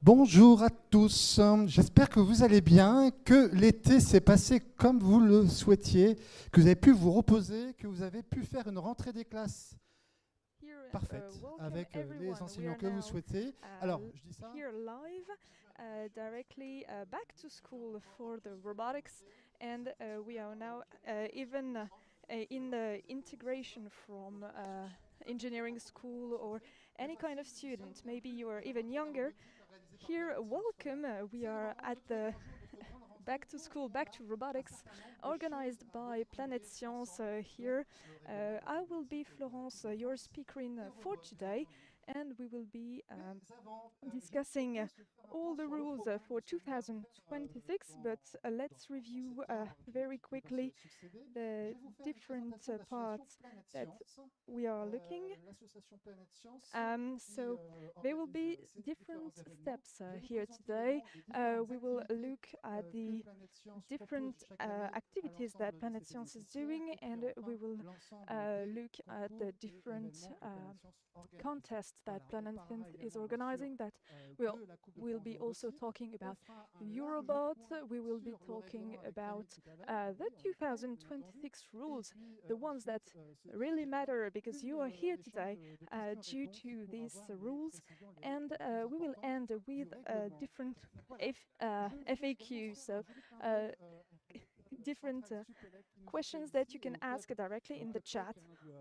Bonjour à tous, j'espère que vous allez bien, que l'été s'est passé comme vous le souhaitiez, que vous avez pu vous reposer, que vous avez pu faire une rentrée des classes Here, parfaite welcome avec les everyone. We enseignants are que vous now souhaitez. Alors, je dis ça. here live, directly back to school for the robotics, and we are now even in the integration from engineering school or any kind of student. Maybe you are even younger. Here, welcome. We are at the back to school, back to robotics, organized by Planète Science here. I will be Florence, your speaker in for today, and we will be discussing all the rules for 2026, but let's review very quickly the different parts that we are looking. So there will be different steps here today. We will look at the different activities that Planet Science is doing, and we will look at the different contests that Planet Science is organizing. That we'll be also talking about Eurobot. We will be talking about the 2026 rules, the ones that really matter because you are here today due to these rules, and we will end with different FAQs, so uh, different questions that you can ask directly in the chat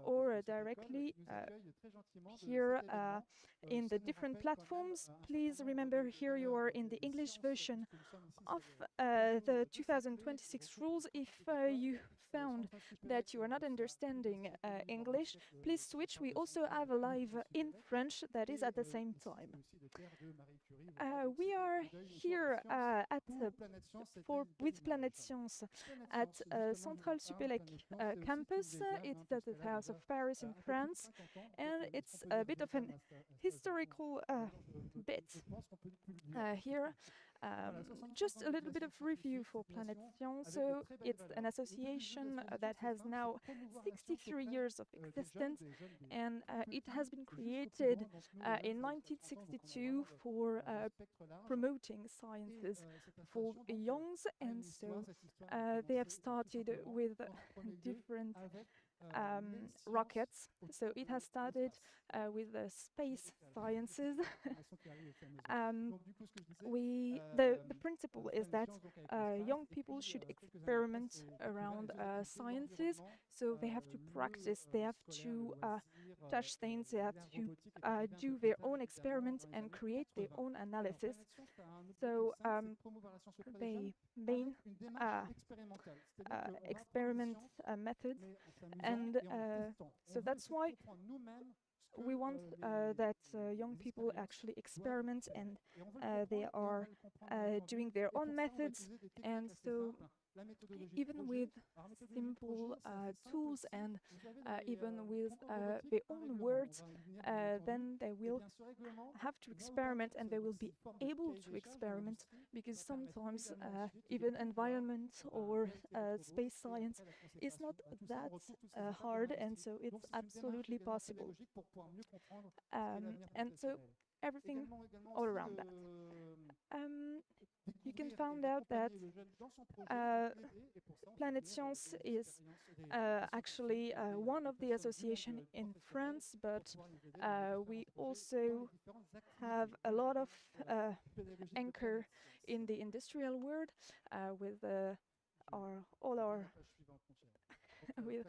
or directly here in the different platforms. Please remember, here you are in the English version of the 2026 rules. If you found that you are not understanding English, please switch. We also have a live in French that is at the same time. We are here with Planet Science at Centrale Supélec campus. It's at the House of Paris in France, and it's a bit of an historical bit here. Just a little bit of review for Planet Science. So it's an association that has now 63 years of existence, and it has been created in 1962 for promoting sciences for youngs, and so they have started with different rockets. So it has started with the space sciences. The principle is that young people should experiment around sciences, so they have to practice, they have to touch things, they have to do their own experiments and create their own analysis. So the main experiment methods, and so that's why we want that young people actually experiment, and they are doing their own methods, and so even with simple tools and even with their own words, then they will have to experiment and they will be able to experiment, because sometimes even environment or space science is not that hard, and so it's absolutely possible. And so everything all around that. You can find out that Planet Science is actually one of the association in France, but we also have a lot of anchor in the industrial world with all our with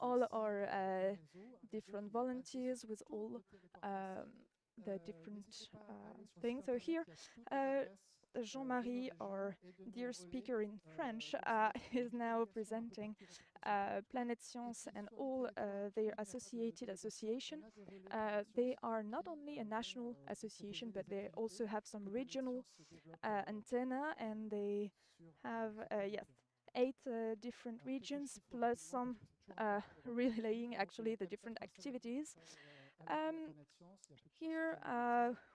all our different volunteers, with all the different things. So here, Jean-Marie, our dear speaker in French, is now presenting Planet Science and all their associated association. They are not only a national association, but they also have some regional antenna, and they have, yes, 8 different regions, plus some relaying actually the different activities. Um, Here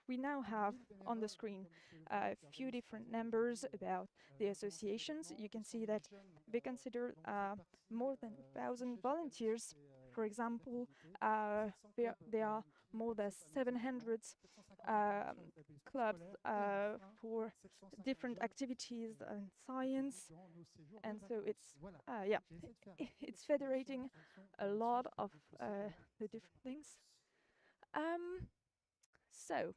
we now have on the screen a few different numbers about the associations. You can see that they consider more than 1,000 volunteers. For example, there are more than 700 clubs for different activities in science, and so it's yeah, it's federating a lot of the different things. So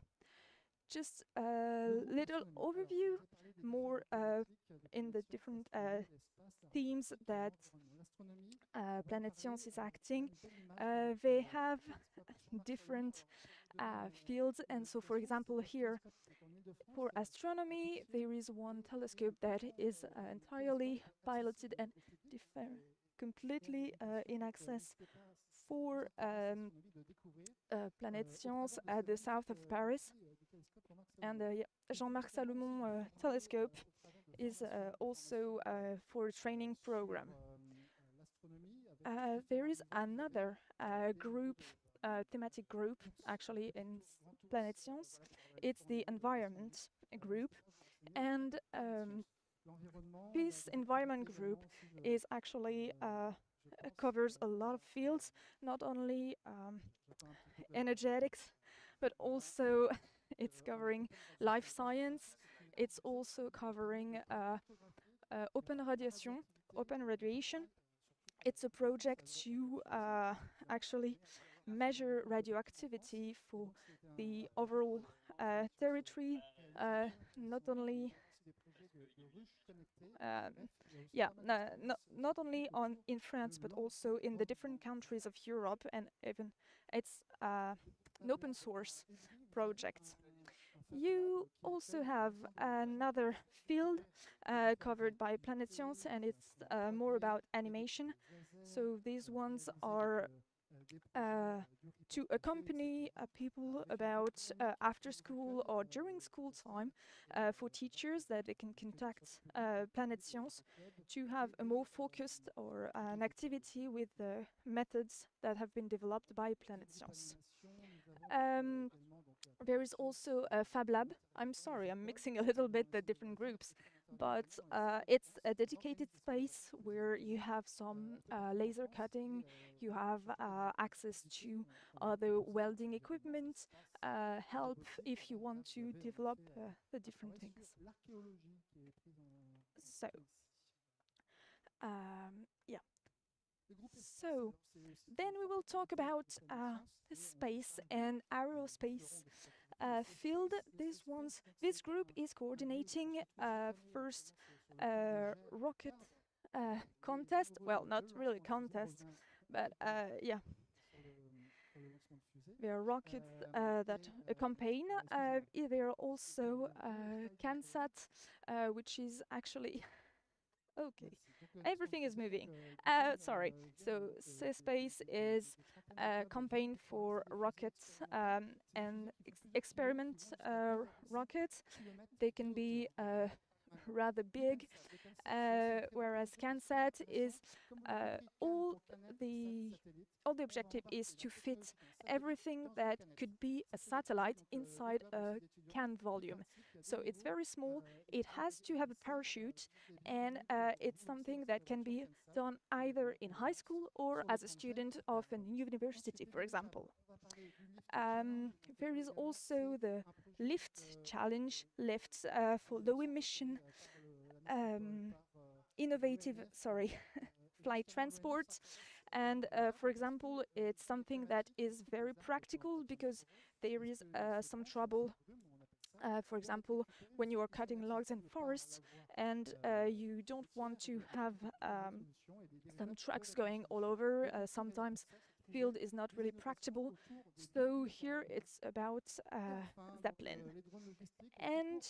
just a little overview, more in the different themes that Planet Science is acting. They have different fields, and so for example here for astronomy there is one telescope that is entirely piloted and completely in access for Planet Science at the south of Paris. And yeah, Jean-Marc Salomon telescope is also for a training program. There is another group, thematic group, actually in Planet Science. It's the environment group, and this environment group is actually covers a lot of fields, not only energetics, but also it's covering life science. It's also covering open radiation. It's a project to actually measure radioactivity for the overall territory, not only not only in France, but also in the different countries of Europe, and even it's an open source project. You also have another field covered by Planet Science, and it's more about animation. So these ones are to accompany people about after school or during school time for teachers that they can contact Planet Science to have a more focused or an activity with the methods that have been developed by Planet Science. There is also a Fab Lab. I'm sorry, I'm mixing a little bit the different groups, but it's a dedicated space where you have some laser cutting, you have access to other welding equipment, help if you want to develop the different things. So, yeah. So, then we will talk about the space and aerospace field. This group is coordinating first rocket contest. Well, not really contest, but yeah. There are rockets that campaign. There are also CanSat, which is actually okay. Everything is moving. Sorry. So space is a campaign for rockets and experiment rockets. They can be rather big, whereas CanSat is all the objective is to fit everything that could be a satellite inside a can volume. So it's very small, it has to have a parachute, and it's something that can be done either in high school or as a student of a university, for example. There is also the lift challenge, lifts for low emission, innovative, flight transport. And for example, it's something that is very practical because there is some trouble. For example, when you are cutting logs in forests and you don't want to have some trucks going all over, sometimes field is not really practicable. So here it's about Zeppelin. And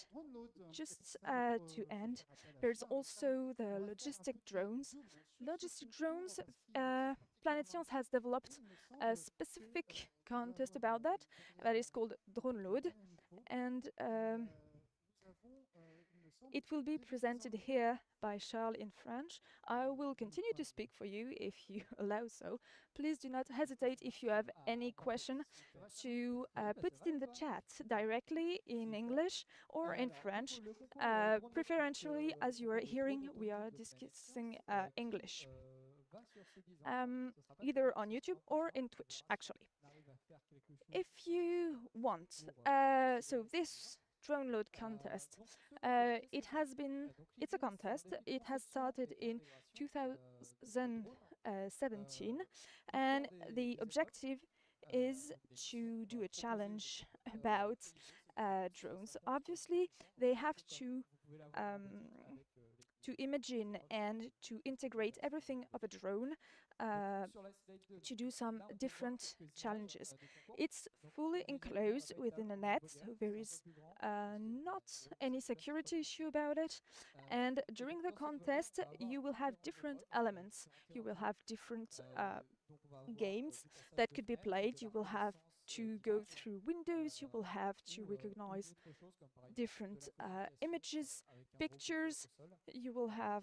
just to end, there's also the logistic drones. Logistic drones, Planet Science has developed a specific contest about that is called DroneLoad, and it will be presented here by Charles in French. I will continue to speak for you if you allow so. Please do not hesitate if you have any question to put it in the chat directly in English or in French. Preferentially, as you are hearing, we are discussing English. Either on YouTube or in Twitch, actually. if you want, so this DroneLoad contest, it's a contest. It has started in 2017, and the objective is to do a challenge about drones. Obviously, they have to imagine and to integrate everything of a drone to do some different challenges. It's fully enclosed within a net, so there is not any security issue about it. And during the contest, you will have different elements. You will have different games that could be played. You will have to go through windows, you will have to recognize different images, pictures, you will have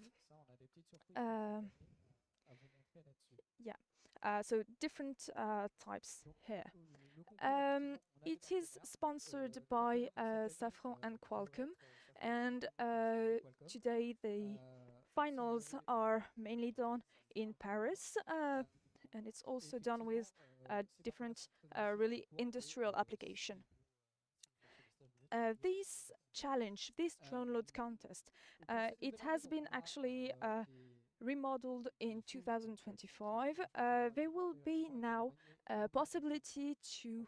so different types here. It is sponsored by Safran and Qualcomm, and today the finals are mainly done in Paris, and it's also done with different really industrial application. This challenge, this DroneLoad contest, it has been actually remodeled in 2025. There will be now a possibility to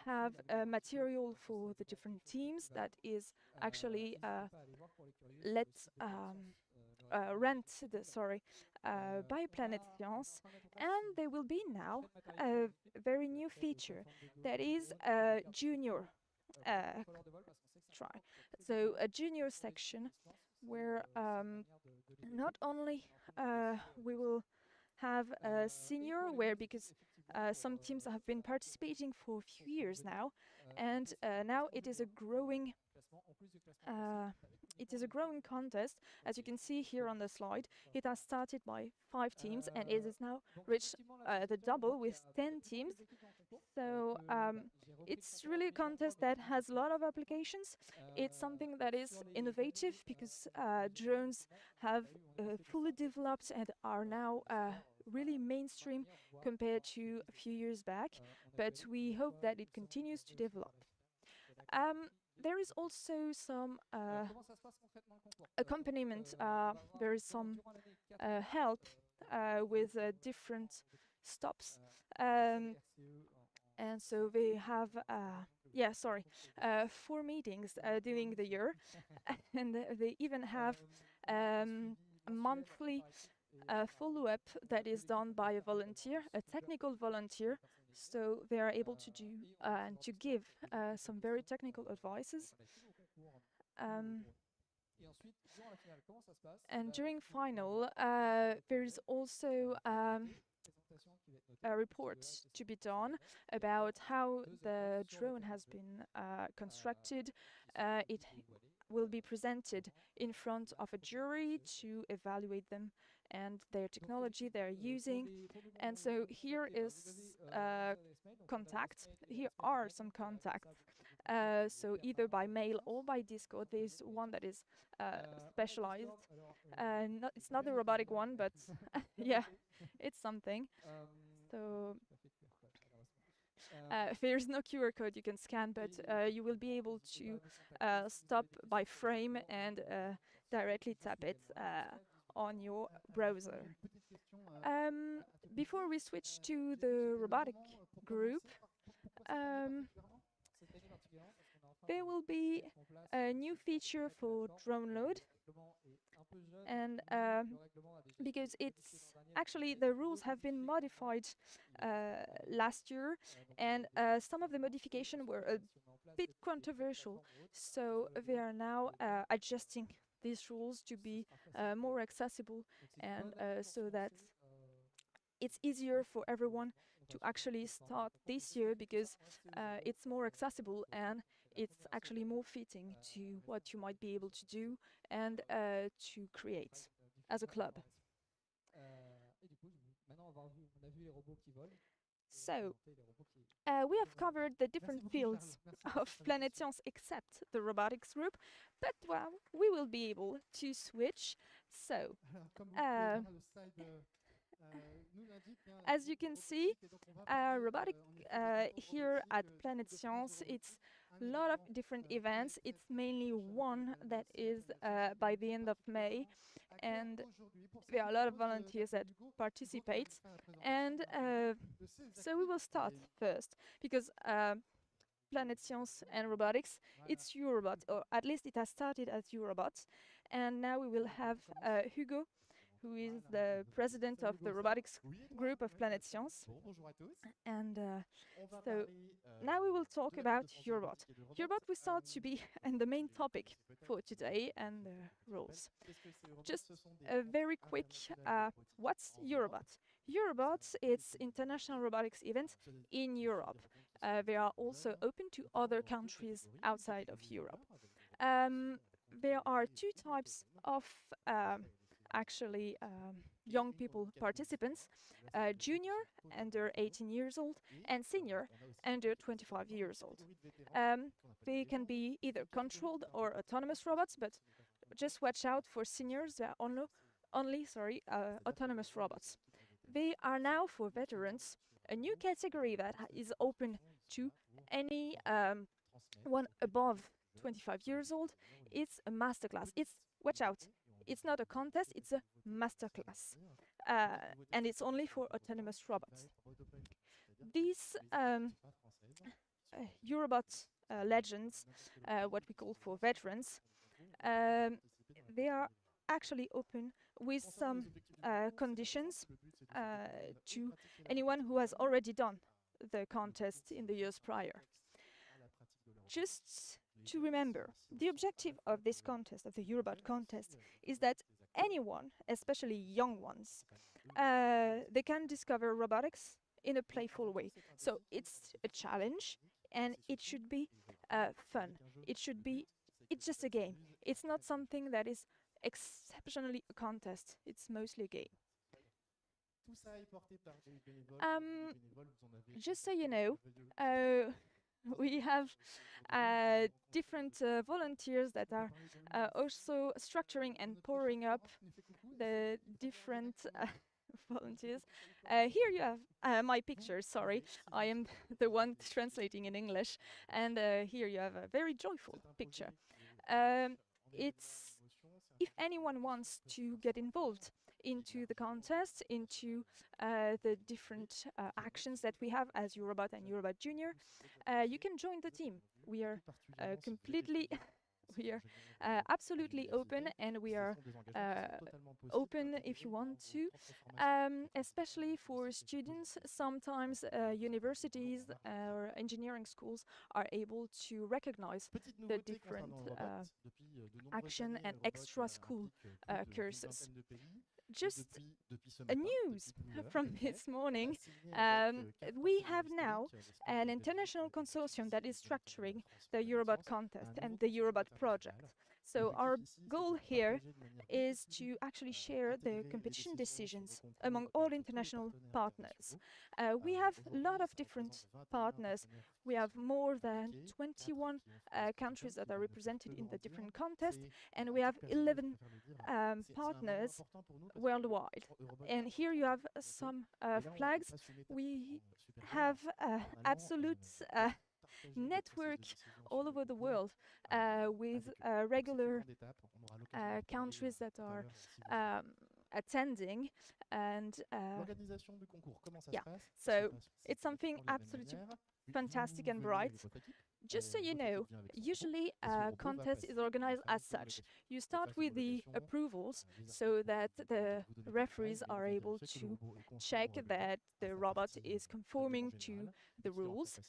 have material for the different teams that is actually by Planet Science, and there will be now a very new feature that is a junior try. So a junior section where not only we will have a senior, where because some teams have been participating for a few years now, and now it is a growing contest. As you can see here on the slide, it has started by 5 teams and it has now reached the double with 10 teams. So it's really a contest that has a lot of applications. It's something that is innovative because drones have fully developed and are now really mainstream compared to a few years back, but we hope that it continues to develop. There is also some accompaniment, there is some help with different stops. And so they have, 4 meetings during the year, and they even have a monthly follow-up that is done by a volunteer, a technical volunteer, so they are able to do and to give some very technical advices. And during final, there is also a report to be done about how the drone has been constructed. It will be presented in front of a jury to evaluate them and their technology they're using. And so here is contact. Here are some contacts. So either by mail or by Discord. There's one that is specialized. It's not the robotic one, but yeah, it's something. So there's no QR code you can scan, but you will be able to stop by frame and directly tap it on your browser. Before we switch to the robotic group, there will be a new feature for DroneLoad, and because it's actually the rules have been modified last year, and some of the modifications were a bit controversial, so they are now adjusting these rules to be more accessible, and so that it's easier for everyone to actually start this year, because it's more accessible and it's actually more fitting to what you might be able to do and to create as a club. So, we have covered the different fields of Planet Science except the robotics group, but well, we will be able to switch. So, As you can see, robotic here at Planet Science, it's a lot of different events. It's mainly one that is by the end of May, and there are a lot of volunteers that participate. And so we will start first, because Planet Science and Robotics, it's Eurobot, or at least it has started as Eurobot. And now we will have Hugo, who is the president of the robotics group of Planet Science. And so now we will talk about Eurobot. Eurobot will start to be and the main topic for today and the rules. Just a very quick, what's Eurobot? Eurobot, it's international robotics event in Europe. They are also open to other countries outside of Europe. There are two types of young people participants, junior, under 18 years old, and senior, under 25 years old. They can be either controlled or autonomous robots, but just watch out for seniors, they are only autonomous robots. They are now for veterans, a new category that is open to any one above 25 years old. It's a masterclass. Watch out, it's not a contest, it's a masterclass. And it's only for autonomous robots. These Eurobot legends, what we call for veterans, they are actually open with some conditions to anyone who has already done the contest in the years prior. Just to remember, the objective of this contest, of the Eurobot contest, is that anyone, especially young ones, they can discover robotics in a playful way. So it's a challenge, and it should be fun. It's just a game. It's not something that is exceptionally a contest. It's mostly a game. Just so you know, we have different volunteers that are also structuring and pouring up the different volunteers. Here you have my picture, sorry, I am the one translating in English, and here you have a very joyful picture. If anyone wants to get involved into the contest, into the different actions that we have as Eurobot and Eurobot Junior, you can join the team. We are absolutely open, and we are open if you want to, especially for students. Sometimes universities or engineering schools are able to recognize the different action and extra school courses. Just a news from this morning, we have now an international consortium that is structuring the Eurobot contest and the Eurobot project. So our goal here is to actually share the competition decisions among all international partners. We have a lot of different partners. We have more than 21 countries that are represented in the different contests, and we have 11 partners worldwide. And here you have some flags. We have absolute network all over the world with regular countries that are attending, and yeah, so it's something absolutely fantastic and bright. Just so you know, usually a contest is organized as such. You start with the approvals so that the referees are able to check that the robot is conforming to the rules.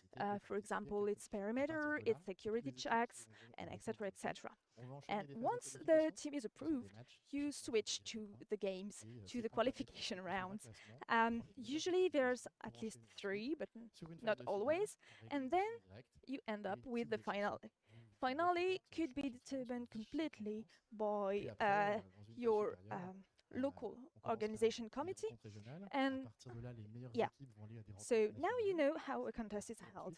For example, its perimeter, its security checks, and etc., etc. And once the team is approved, you switch to the games, to the qualification rounds. Usually there's at least 3, but not always. And then you end up with the finale. Finale could be determined completely by your local organization committee. And yeah, so now you know how a contest is held.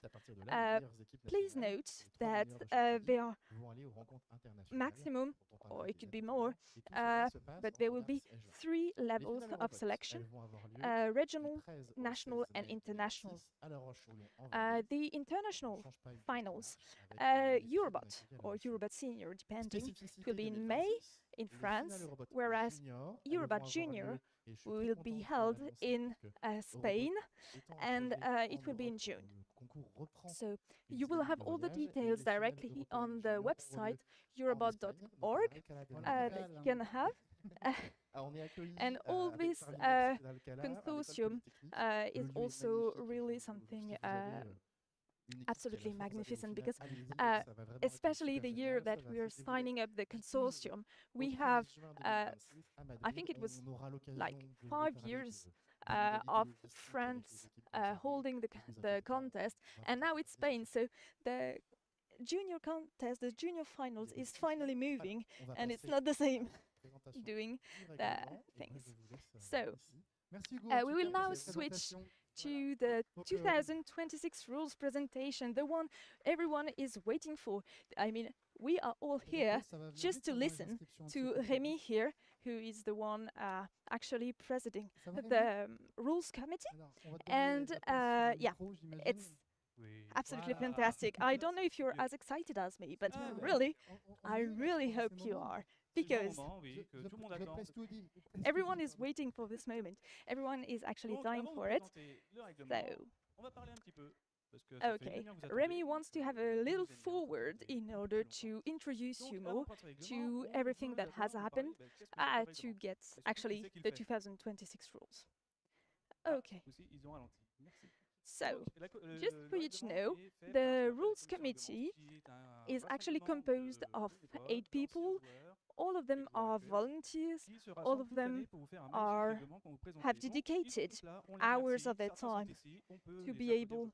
Please note that there are maximum, or it could be more, but there will be 3 levels of selection: regional, national, and international. The international finals, Eurobot or Eurobot Senior, depending, it will be in May in France, whereas Eurobot Junior will be held in Spain, and it will be in June. So you will have all the details directly on the website eurobot.org that you can have. And all this consortium is also really something absolutely magnificent, because especially the year that we are signing up the consortium, we have, I think it was like 5 years of France holding the contest, and now it's Spain. So the junior contest, the junior finals is finally moving, and it's not the same doing the things. So we will now switch to the 2026 rules presentation, the one everyone is waiting for. I mean, we are all here just to listen to Rémi here, who is the one actually presiding the rules committee. And yeah, it's absolutely fantastic. I don't know if you're as excited as me, but really, I really hope you are, because everyone is waiting for this moment. Everyone is actually dying for it. So, okay, Rémi wants to have a little forward in order to introduce you more to everything that has happened to get actually the 2026 rules. Okay. So, just for you to know, the Rules Committee is actually composed of 8 people. All of them are volunteers. All of them have dedicated hours of their time to be able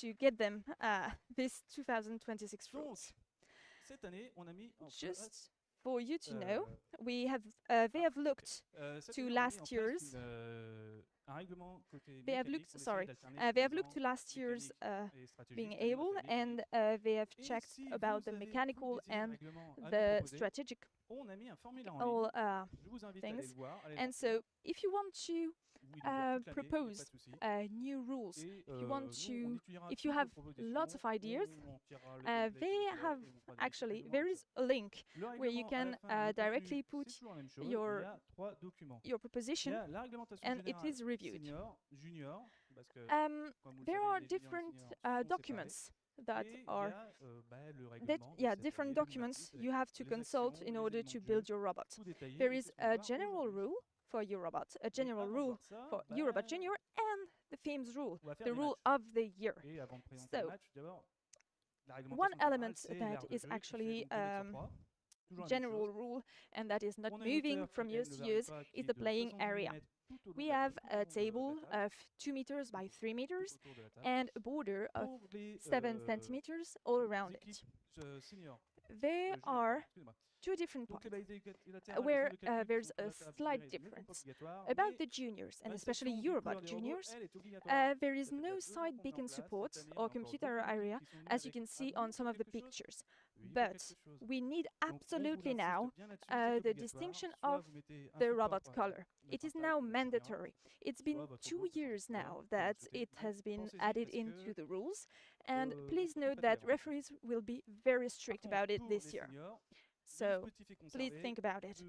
to get them this 2026 rules. Just for you to know, they have looked to last year's. They have looked to last year's being able, and they have checked about the mechanical and the strategic all things. And so, if you want to propose new rules, if you have lots of ideas, there is a link where you can directly put your proposition, and it is reviewed. There are different documents different documents you have to consult in order to build your robot. There is a general rule for Eurobot, a general rule for Eurobot Junior, and the themes rule, the rule of the year. So, one element that is actually general rule, and that is not moving from years to years, is the playing area. We have a table of 2 meters by 3 meters and a border of 7 centimeters all around it. There are 2 different points where there's a slight difference. About the juniors, and especially Eurobot juniors, there is no side beacon support or computer area, as you can see on some of the pictures. But we need absolutely now the distinction of the robot color. It is now mandatory. It's been 2 years now that it has been added into the rules, and please note that referees will be very strict about it this year. So please think about it.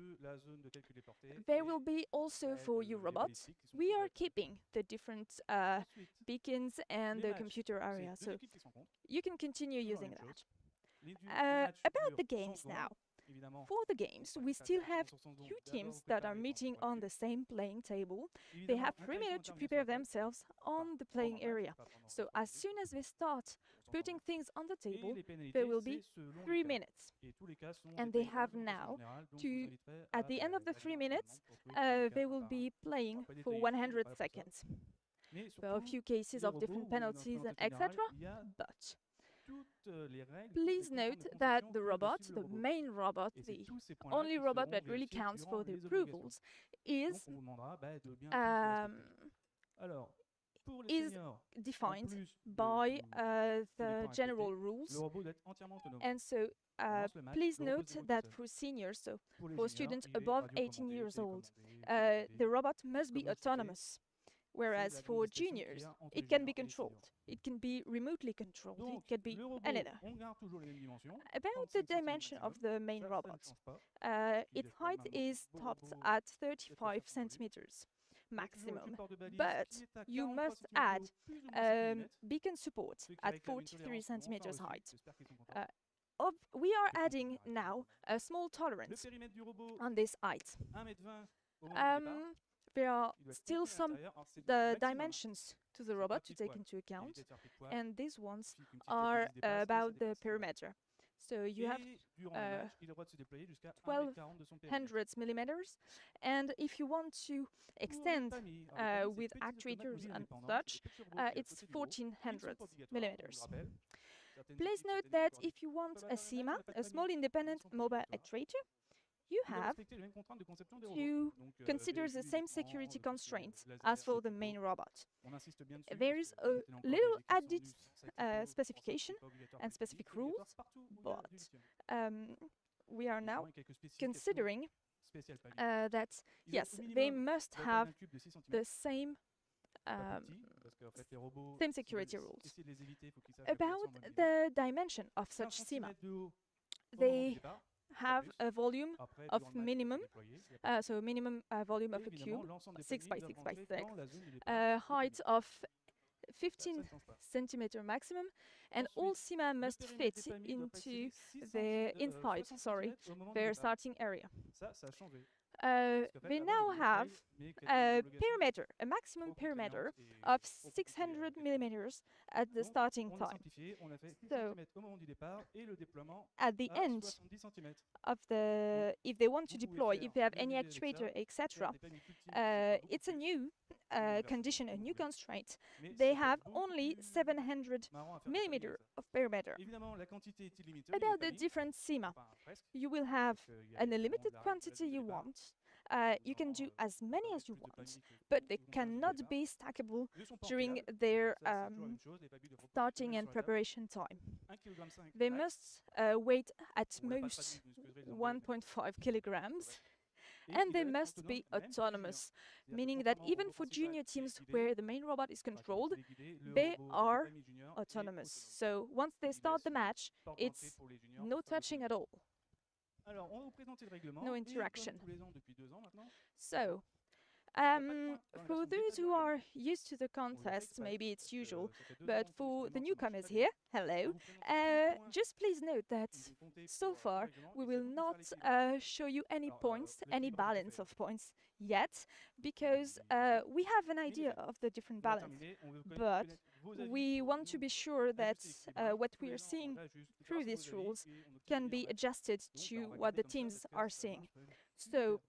There will be also for Eurobot, we are keeping the different beacons and the computer area, so you can continue using that. About the games now. For the games, we still have 2 teams that are meeting on the same playing table. They have 3 minutes to prepare themselves on the playing area. So as soon as they start putting things on the table, there will be 3 minutes. And they have now to, at the end of the 3 minutes, they will be playing for 100 seconds. There are a few cases of different penalties and etc., but Please note that the robot, the main robot, the only robot that really counts for the approvals, is defined by the general rules. And so please note that for seniors, so for students above 18 years old, the robot must be autonomous. Whereas for juniors, it can be controlled. It can be remotely controlled. It can be another. About the dimension of the main robot, its height is topped at 35 centimeters maximum, but you must add beacon support at 43 centimeters height. We are adding now a small tolerance on this height. There are still some dimensions to the robot to take into account, and these ones are about the perimeter. So you have 1200 millimeters, and if you want to extend with actuators and such, it's 1400 millimeters. Please note that if you want a SIMA, a small independent mobile actuator, you have to consider the same security constraints as for the main robot. There is a little added specification and specific rules, but we are now considering that, yes, they must have the same security rules. About the dimension of such SIMA, they have a volume of minimum, so minimum volume of a cube, 6 by 6 by 6, height of 15 centimeter maximum, and all SIMA must fit into the inside, their starting area. They now have a perimeter, a maximum perimeter of 600 millimeters at the starting time. So at the end of if they want to deploy, if they have any actuator, etc., it's a new condition, a new constraint. They have only 700 millimeters of perimeter. About the different SIMA, you will have an unlimited quantity you want. You can do as many as you want, but they cannot be stackable during their starting and preparation time. They must weigh at most 1.5 kilograms, and they must be autonomous, meaning that even for junior teams where the main robot is controlled, they are autonomous. So once they start the match, it's no touching at all. No interaction. So, for those who are used to the contest, maybe it's usual, but for the newcomers here, hello, just please note that so far we will not show you any points, any balance of points yet, because we have an idea of the different balance, but we want to be sure that what we are seeing through these rules can be adjusted to what the teams are seeing. So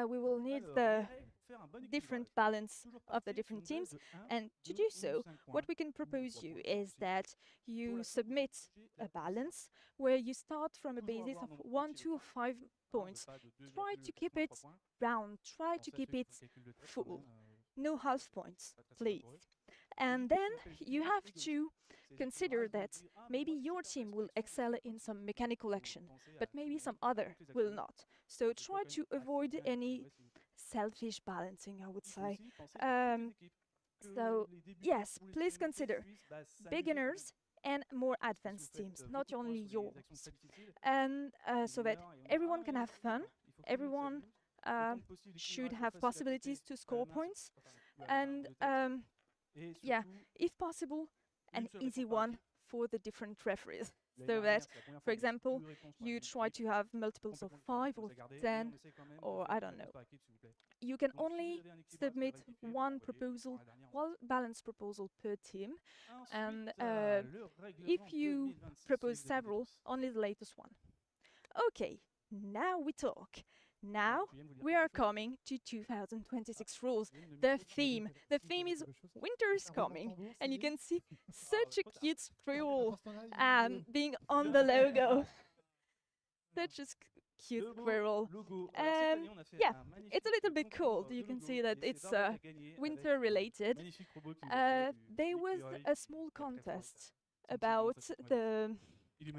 we will need the different balance of the different teams, and to do so, what we can propose you is that you submit a balance where you start from a basis of 1, 2, 5 points. Try to keep it round, try to keep it full, no half points, please. And then you have to consider that maybe your team will excel in some mechanical action, but maybe some other will not. So try to avoid any selfish balancing, I would say. So yes, please consider beginners and more advanced teams, not only yours. And so that everyone can have fun, everyone should have possibilities to score points, and yeah, if possible, an easy one for the different referees. So that, for example, you try to have multiples of 5 or 10, or I don't know. You can only submit one proposal, one balanced proposal per team, and if you propose several, only the latest one. Okay, now we talk. Now we are coming to 2026 rules. The theme is winter is coming, and you can see such a cute squirrel being on the logo. Such a cute squirrel. Yeah, it's a little bit cold. You can see that it's winter related. There was a small contest about the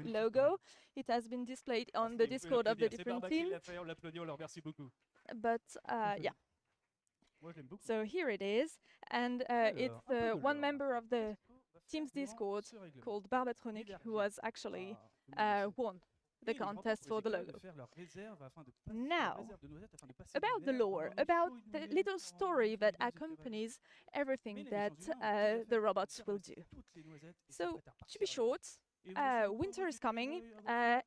logo. It has been displayed on the Discord of the different teams. But yeah. So here it is, and it's one member of the team's Discord called Barbatronic who was actually won the contest for the logo. Now, about the lore, about the little story that accompanies everything that the robots will do. So, to be short, winter is coming,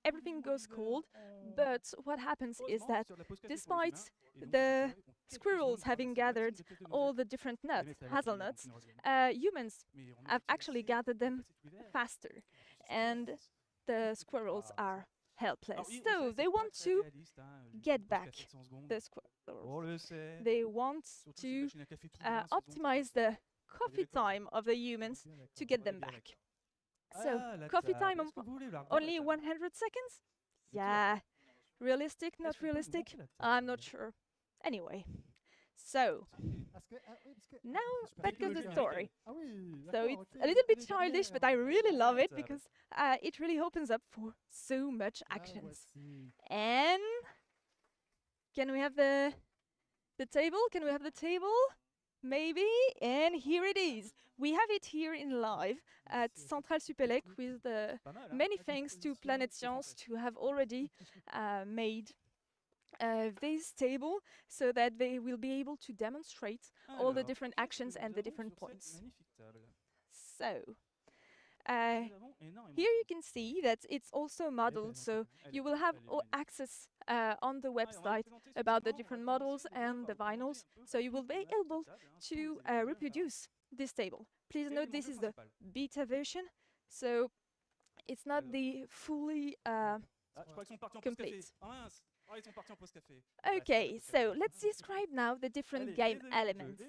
everything goes cold, but what happens is that despite the squirrels having gathered all the different nuts, hazelnuts, humans have actually gathered them faster, and the squirrels are helpless. So they want to get back the squirrels. They want to optimize the coffee time of the humans to get them back. So, coffee time only 100 seconds? Yeah. Realistic, not realistic? I'm not sure. Anyway, so now back to the story. So it's a little bit childish, but I really love it because it really opens up for so much actions. And can we have the table? Can we have the table? Maybe, and here it is. We have it here in live at Centrale Supélec with many thanks to Planet Science to have already made this table so that they will be able to demonstrate all the different actions and the different points. So, here you can see that it's also modeled, so you will have access on the website about the different models and the vinyls, so you will be able to reproduce this table. Please note this is the beta version, so it's not the fully complete. Okay, so let's describe now the different game elements.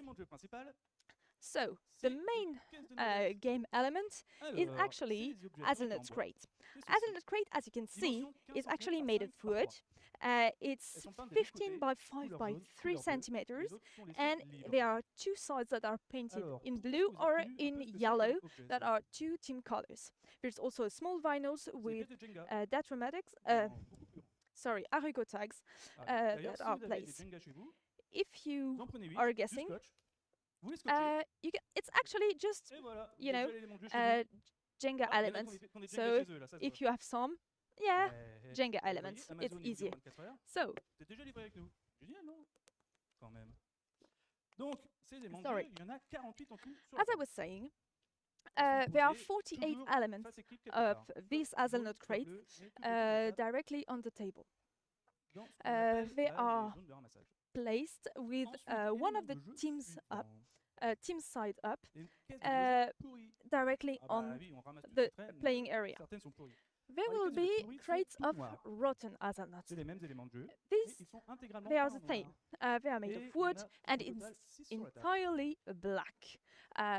So, the main game element is actually Hazelnut Crate. Hazelnut Crate, as you can see, is actually made of wood. It's 15 by 5 by 3 centimeters, and there are two sides that are painted in blue or in yellow that are two team colors. There's also a small vinyls with Arigo tags that are placed. If you are guessing, it's actually just, you know, Jenga elements. So if you have some, yeah, Jenga elements, it's easier. So, sorry, as I was saying, there are 48 elements of this Hazelnut Crate directly on the table. They are placed with one of the teams up, team side up, directly on the playing area. There will be crates of rotten hazelnuts. They are the same. They are made of wood and it's entirely black.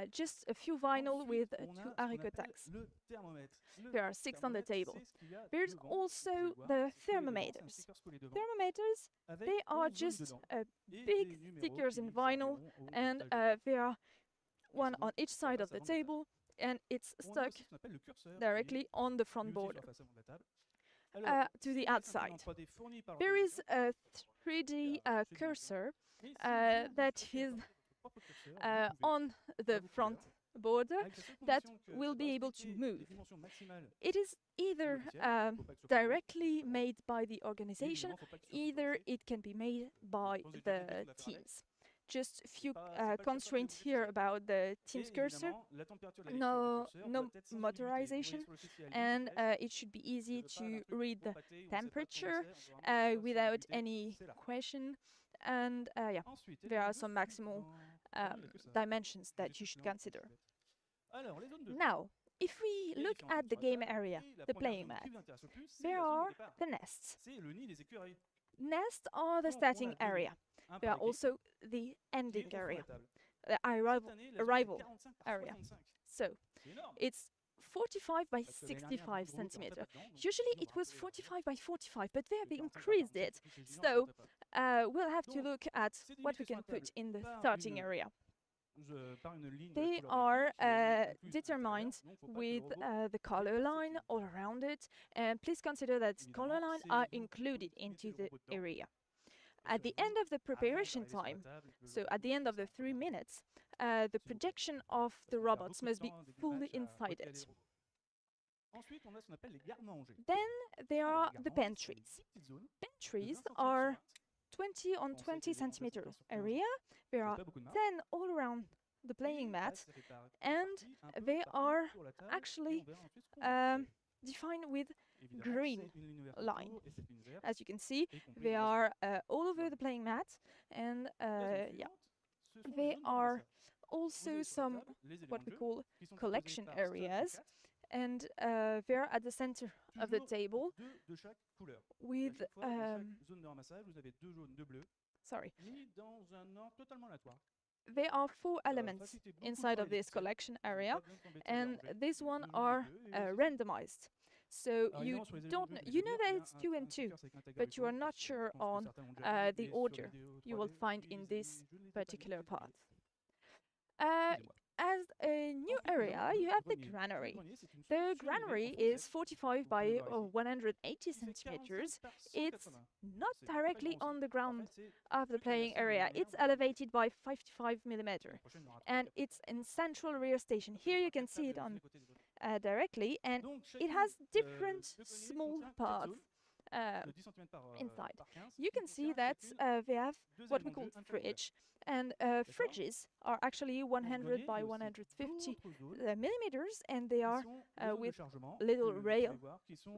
Just a few vinyl with 2 Arigo tags. There are 6 on the table. There's also the thermometers. Thermometers, they are just big stickers in vinyl, and there are one on each side of the table, and it's stuck directly on the front border to the outside. There is a 3D cursor that is on the front border that will be able to move. It is either directly made by the organization, either it can be made by the teams. Just a few constraints here about the team's cursor. No motorization, and it should be easy to read the temperature without any question. And yeah, there are some maximal dimensions that you should consider. Now, if we look at the game area, the playing mat, there are the nests. Nests are the starting area. They are also the ending area, the arrival area. So it's 45 by 65 centimeter. Usually it was 45 by 45, but they have increased it. So we'll have to look at what we can put in the starting area. They are determined with the color line all around it, and please consider that color lines are included into the area. At the end of the preparation time, so at the end of the 3 minutes, the projection of the robots must be fully inside it. Then there are the pantries. Pantries are 20 on 20 centimeters area. There are 10 all around the playing mat, and they are actually defined with green line. As you can see, they are all over the playing mat, and yeah, they are also some what we call collection areas, and they're at the center of the table with sorry. There are 4 elements inside of this collection area, and these one are randomized. So you know that it's 2 and 2, but you are not sure on the order you will find in this particular path. As a new area, you have the granary. The granary is 45 by 180 centimeters. It's not directly on the ground of the playing area. It's elevated by 55 millimeter, and it's in central rear station. Here you can see it on directly, and it has different small parts inside. You can see that they have what we call fridge, and fridges are actually 100 by 150 millimeters, and they are with little rail,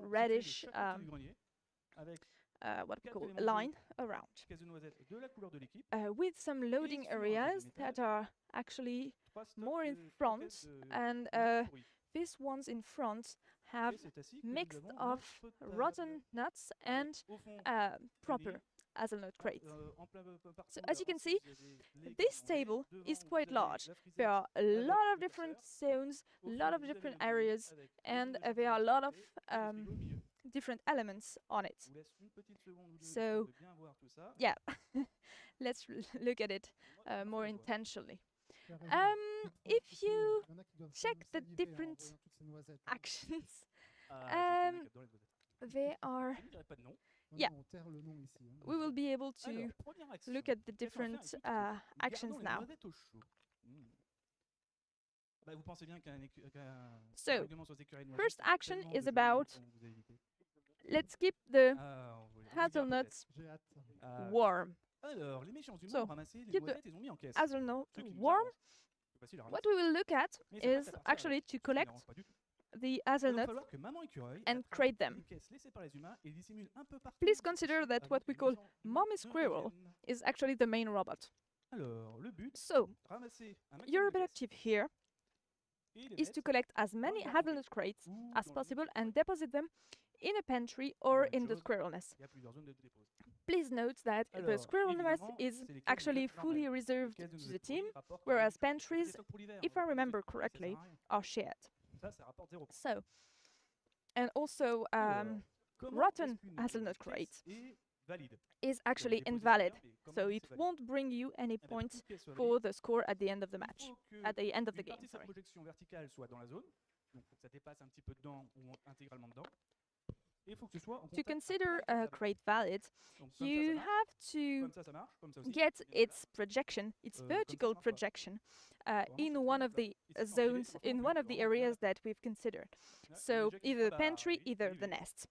reddish what we call line around, with some loading areas that are actually more in front, and these ones in front have mixed of rotten nuts and proper hazelnut crates. So as you can see, this table is quite large. There are a lot of different zones, a lot of different areas, and there are a lot of different elements on it. So yeah, let's look at it more intentionally. If you check the different actions, they are, yeah, we will be able to look at the different actions now. So, first action is about, let's keep the hazelnuts warm. So, keep the hazelnut warm. What we will look at is actually to collect the hazelnuts and crate them. Please consider that what we call mommy squirrel is actually the main robot. So, your objective here is to collect as many hazelnut crates as possible and deposit them in a pantry or in the squirrel nest. Please note that the squirrel nest is actually fully reserved to the team, whereas pantries, if I remember correctly, are shared. So, and also rotten hazelnut crate is actually invalid, so it won't bring you any points for the score at the end of the match, at the end of the game, sorry. To consider a crate valid, you have to get its projection, its vertical projection, in one of the zones, in one of the areas that we've considered. So either the pantry, either the nest.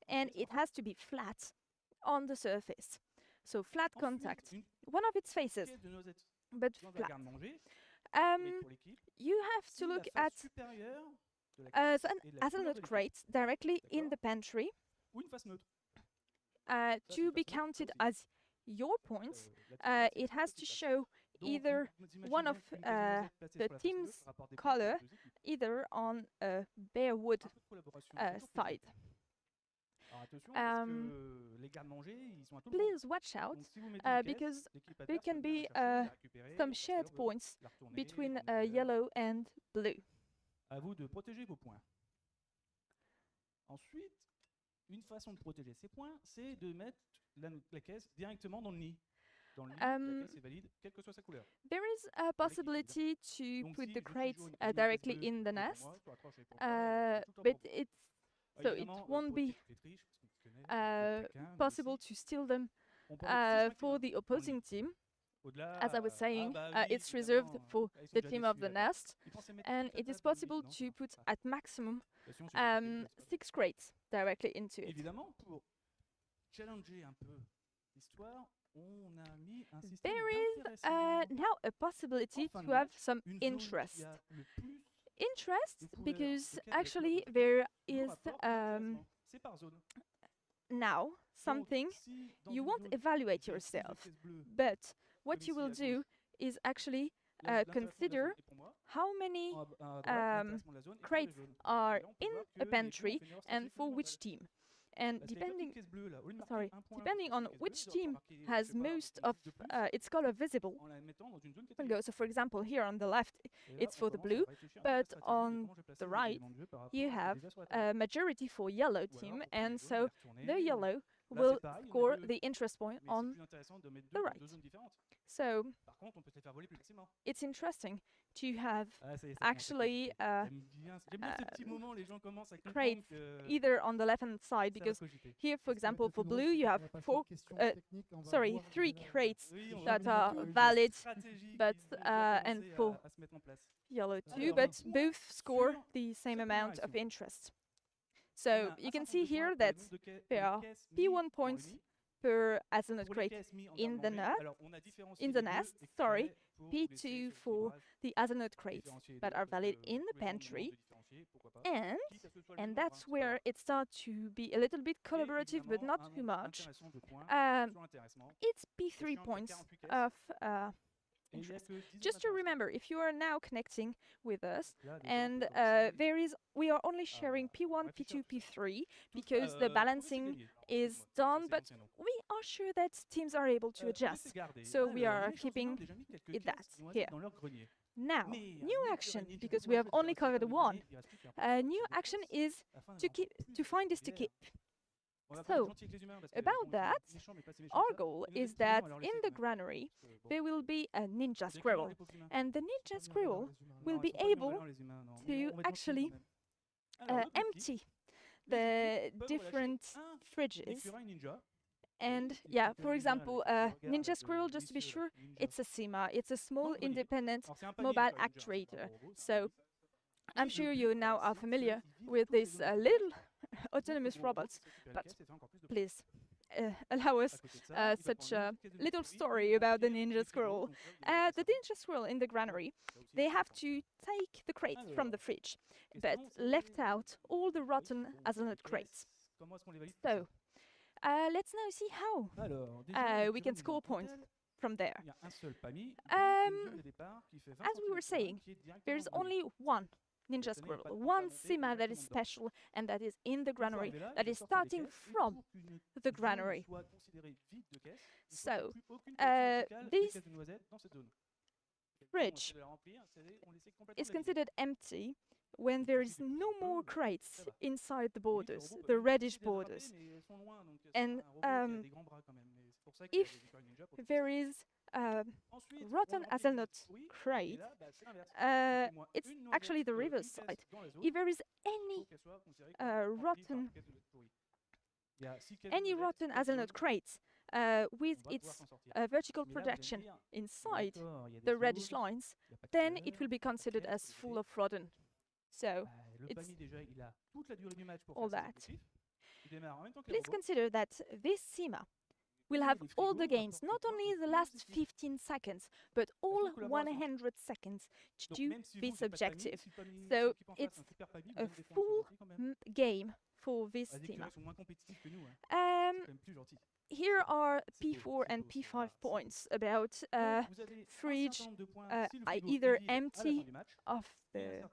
And it has to be flat on the surface. So flat contact, one of its faces, but flat. You have to look at an hazelnut crate directly in the pantry to be counted as your points. It has to show either one of the team's color, either on a bare wood side. please watch out because there can be some shared points between yellow and blue. À vous de protéger vos points. Ensuite, une façon de protéger ces points, c'est de mettre la caisse directement dans le nid. Dans le nid, la caisse est valide, quelle que soit sa couleur. There is a possibility to put the crates directly in the nest, but it won't be possible to steal them for the opposing team. As I was saying, it's reserved for the team of the nest, and it is possible to put at maximum 6 crates directly into it. Évidemment, pour challenger un peu l'histoire, on a mis un système There is now a possibility to have some interest. Interest because actually there is now something you won't evaluate yourself, but what you will do is actually consider how many crates are in a pantry and for which team. And depending on which team has most of its color visible, we'll go. So for example, here on the left, it's for the blue, but on the right, you have a majority for yellow team, and so the yellow will score the interest point on the right. So it's interesting to have actually crates either on the left-hand side, because here, for example, for blue, you have 3 crates that are valid, but and for yellow too, but both score the same amount of interest. So you can see here that there are P1 points per hazelnut crate in the nest, P2 for the hazelnut crates that are valid in the pantry, and that's where it starts to be a little bit collaborative, but not too much. It's P3 points of interest. Just to remember, if you are now connecting with us, and we are only sharing P1, P2, P3 because the balancing is done, but we are sure that teams are able to adjust. So we are keeping it that here. Now, new action, because we have only covered one. New action is to find this to keep. So, about that, our goal is that in the granary there will be a ninja squirrel, and the ninja squirrel will be able to actually empty the different fridges. And yeah, for example, ninja squirrel, just to be sure, it's a SIMA, it's a small independent mobile actuator. So I'm sure you now are familiar with this little autonomous robots, but please allow us such a little story about the ninja squirrel. The ninja squirrel in the granary, they have to take the crates from the fridge, but left out all the rotten hazelnut crates. So let's now see how we can score points from there. As we were saying, there is only one ninja squirrel, one SIMA that is special and that is in the granary, that is starting from the granary. So this fridge is considered empty when there is no more crates inside the borders, the reddish borders. And if there is rotten hazelnut crate, it's actually the reverse side. If there is any rotten hazelnut crates with its vertical projection inside the reddish lines, then it will be considered as full of rotten. So it's all that. Please consider that this SIMA will have all the gains, not only the last 15 seconds, but all 100 seconds to do this objective. So it's a full game for this SIMA. Here are P4 and P5 points about fridge either empty of the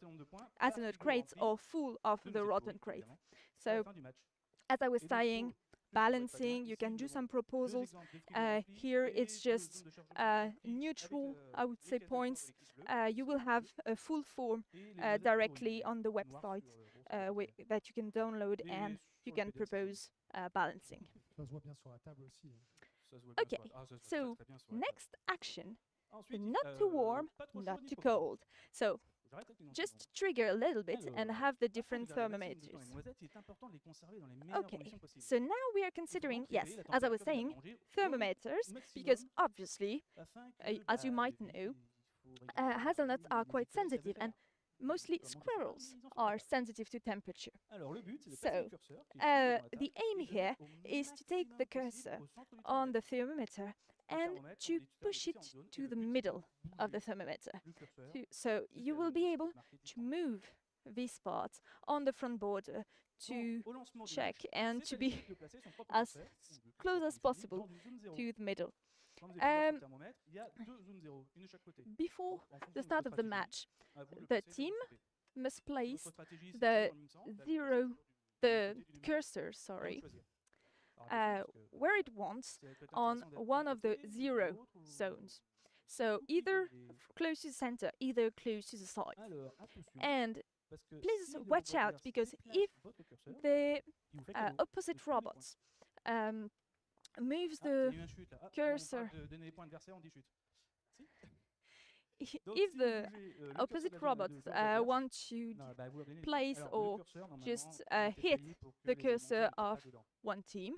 hazelnut crates or full of the rotten crates. So, as I was saying, balancing, you can do some proposals. Here it's just neutral, I would say, points. You will have a full form directly on the website that you can download, and you can propose balancing. Okay, so next action, not too warm, not too cold. So just trigger a little bit and have the different thermometers. Okay, so now we are considering, yes, as I was saying, thermometers, because obviously, as you might know, hazelnuts are quite sensitive, and mostly squirrels are sensitive to temperature. So the aim here is to take the cursor on the thermometer and to push it to the middle of the thermometer. So you will be able to move this part on the front border to check and to be as close as possible to the middle. Before the start of the match, the team must place the cursor, where it wants on one of the 0 zones. So either close to the center, either close to the side. And please watch out, because if the opposite robots moves the cursor, if the opposite robots want to place or just hit the cursor of one team,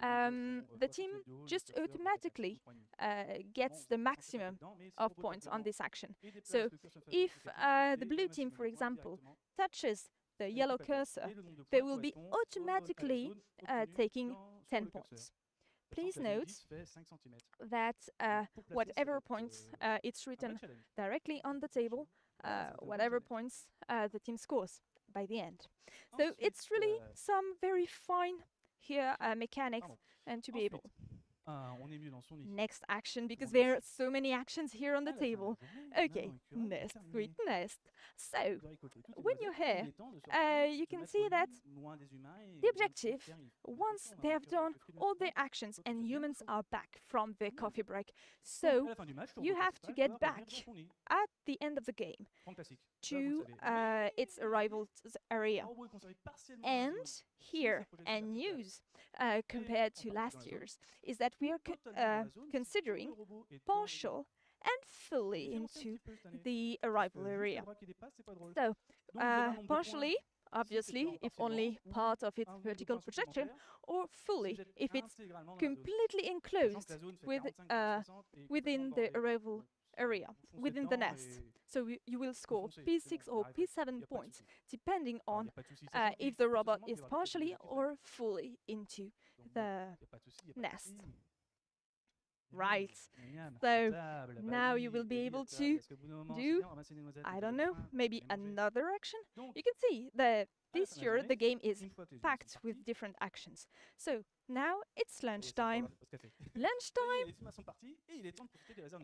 the team just automatically gets the maximum of points on this action. So if the blue team, for example, touches the yellow cursor, they will be automatically taking 10 points. Please note that whatever points it's written directly on the table, whatever points the team scores by the end. So it's really some very fine here mechanics, and to be able. Next action, because there are so many actions here on the table. Okay, nest, quick nest. So, when you're here, you can see that the objective, once they have done all their actions and humans are back from their coffee break, so you have to get back at the end of the game to its arrival area. And here, and news compared to last year's, is that we are considering partial and fully into the arrival area. So, partially, obviously, if only part of its vertical projection, or fully, if it's completely enclosed within the arrival area, within the nest. So you will score P6 or P7 points, depending on if the robot is partially or fully into the nest. Right, so now you will be able to do, I don't know, maybe another action. You can see that this year the game is packed with different actions. So now it's lunchtime. Lunchtime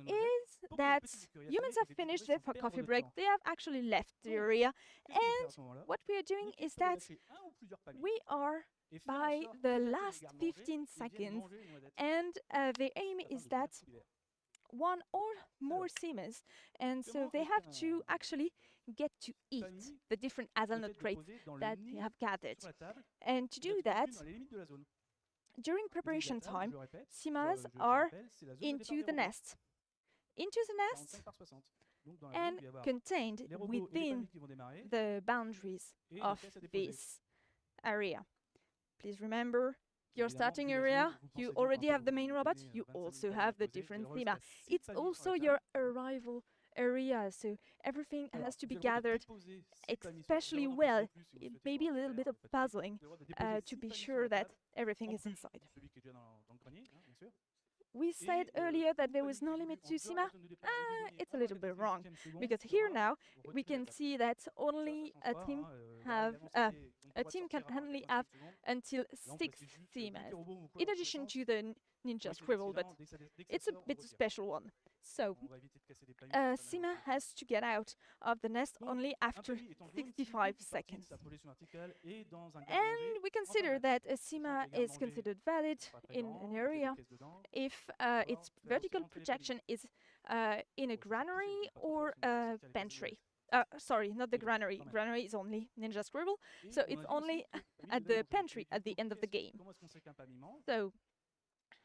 is that humans have finished their coffee break, they have actually left the area, and what we are doing is that we are by the last 15 seconds, and the aim is that one or more seamers, and so they have to actually get to eat the different hazelnut crates that they have gathered. And to do that, during preparation time, seamers are into the nest. And contained within the boundaries of this area. Please remember, your starting area, you already have the main robot, you also have the different thema. It's also your arrival area, so everything has to be gathered especially well. It may be a little bit of puzzling to be sure that everything is inside. We said earlier that there was no limit to SIMA. It's a little bit wrong, because here now we can see that only a team have a team can only have until 6 CMAs, in addition to the Ninja Scribble, but it's a bit special one. So, CMA has to get out of the nest only after 65 seconds. And we consider that a CMA is considered valid in an area if its vertical projection is in a granary or a pantry. Sorry, not the granary. Granary is only Ninja Scribble, so it's only at the pantry at the end of the game. So,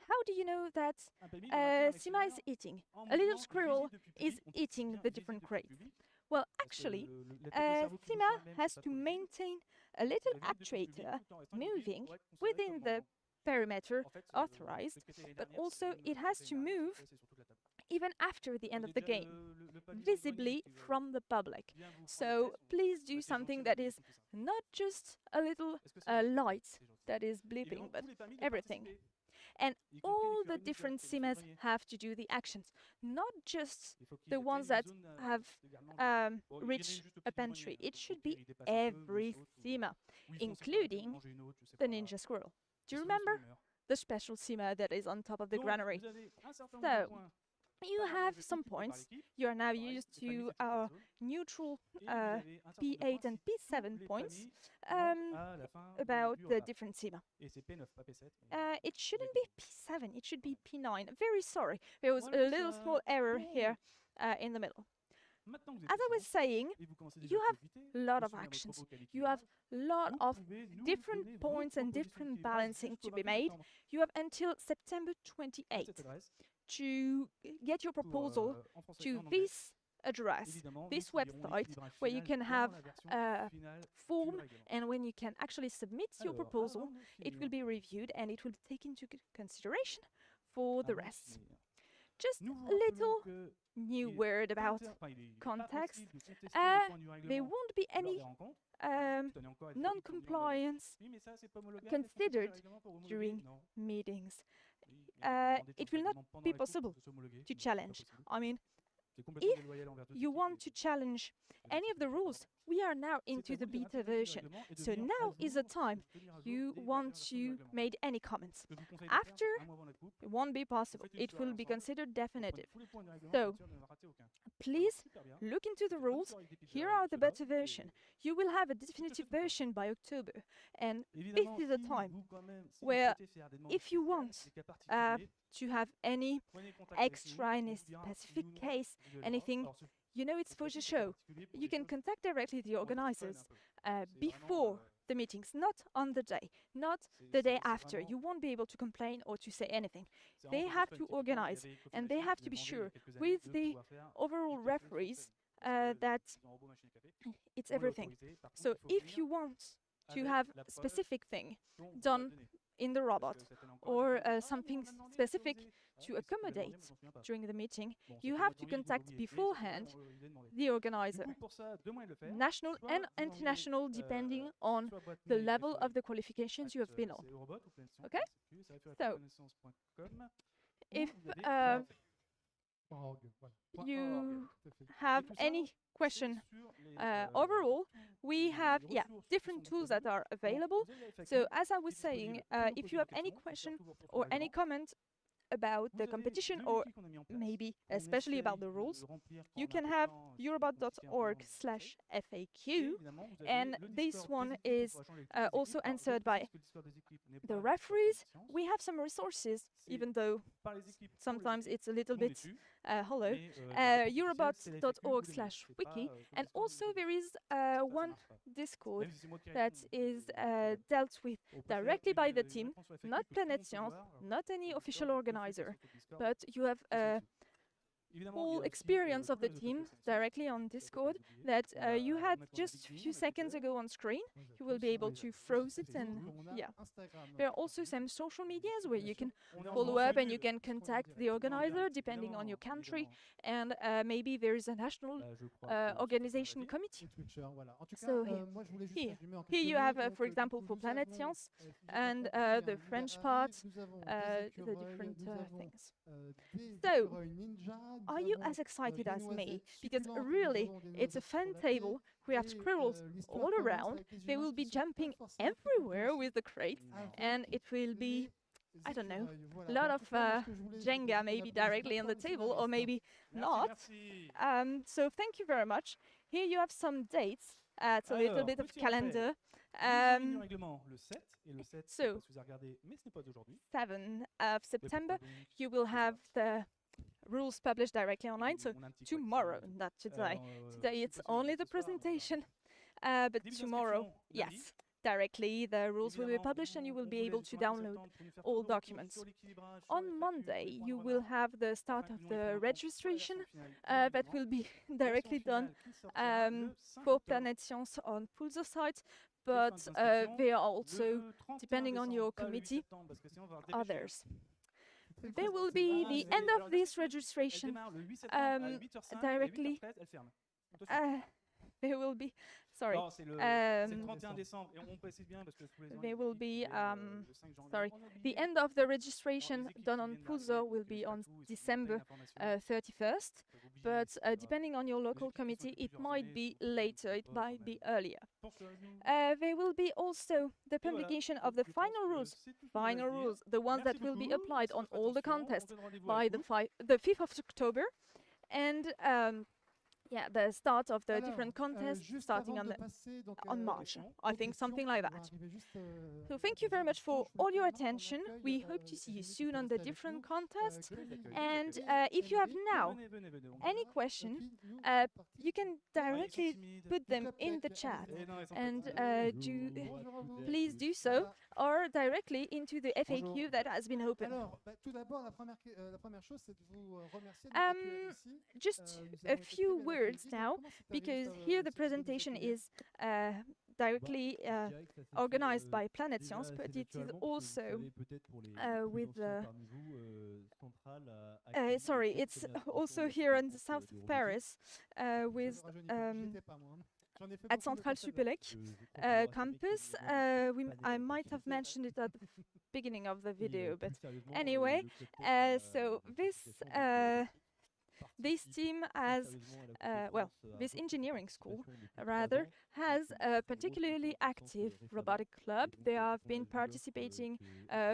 how do you know that CMA is eating? A little squirrel is eating the different crates. Well, actually, CMA has to maintain a little actuator moving within the perimeter authorized, but also it has to move even after the end of the game, visibly from the public. So please do something that is not just a little light that is bleeping, but everything. And all the different CMAs have to do the actions, not just the ones that have reached a pantry. It should be every CMA, including the Ninja Squirrel. Do you remember the special CMA that is on top of the granary? So, you have some points. You are now used to our neutral P8 and P7 points about the different CMA. It shouldn't be P7, it should be P9. Very sorry, there was a little small error here in the middle. As I was saying, you have a lot of actions. You have a lot of different points and different balancing to be made. You have until September 28th to get your proposal to this address, this website, where you can have a form, and when you can actually submit your proposal, it will be reviewed and it will be taken into consideration for the rest. Just a little new word about context. There won't be any non-compliance considered during meetings. It will not be possible to challenge. I mean, if you want to challenge any of the rules, we are now into the beta version. So now is the time you want to make any comments. After, it won't be possible. It will be considered definitive. So please look into the rules. Here are the beta version. You will have a definitive version by October. And this is a time where if you want to have any extra in a specific case, anything, you know it's for the show. You can contact directly the organizers before the meetings, not on the day, not the day after. You won't be able to complain or to say anything. They have to organize, and they have to be sure with the overall referees that it's everything. So if you want to have a specific thing done in the robot or something specific to accommodate during the meeting, you have to contact beforehand the organizer, national and international, depending on the level of the qualifications you have been on. Okay? So, if you have any question overall, we have different tools that are available. So as I was saying, if you have any question or any comment about the competition, or maybe especially about the rules, you can have eurobot.org/FAQ, and this one is also answered by the referees. We have some resources, even though sometimes it's a little bit hollow, eurobot.org/wiki, and also there is one Discord that is dealt with directly by the team, not Planète Science, not any official organizer, but you have a whole experience of the team directly on Discord that you had just a few seconds ago on screen. You will be able to froze it, and there are also some social medias where you can follow up and you can contact the organizer depending on your country, and maybe there is a national organization committee. So here you have, for example, for Planète Science and the French part, the different things. So Are you as excited as me? Because really, it's a fun table. We have squirrels all around. They will be jumping everywhere with the crates, and it will be, I don't know, a lot of Jenga maybe directly on the table, or maybe not. So thank you very much. Here you have some dates. It's a little bit of calendar. So, 7th of September, you will have the rules published directly online. So tomorrow, not today. Today it's only the presentation, but tomorrow, yes. Directly, the rules will be published and you will be able to download all documents. On Monday, you will have the start of the registration that will be directly done for Planet Science on Pulsar site, but they are also, depending on your committee, others. There will be the end of this registration directly. There will be, sorry, there will be, sorry, the end of the registration done on Pulsar will be on December 31st, but depending on your local committee, it might be later, it might be earlier. There will be also the publication of the final rules, the ones that will be applied on all the contests by the 5th of October, and yeah, the start of the different contests starting on March, I think, something like that. So thank you very much for all your attention. We hope to see you soon on the different contests. And if you have now any question, you can directly put them in the chat, and please do so, or directly into the FAQ that has been opened. Just a few words now, because here the presentation is directly organized by Planet Science, but it is also with sorry, it's also here in the south of Paris with at Centrale Supélec campus. I might have mentioned it at the beginning of the video, but anyway, so this team has, well, this engineering school, rather, has a particularly active robotic club. They have been participating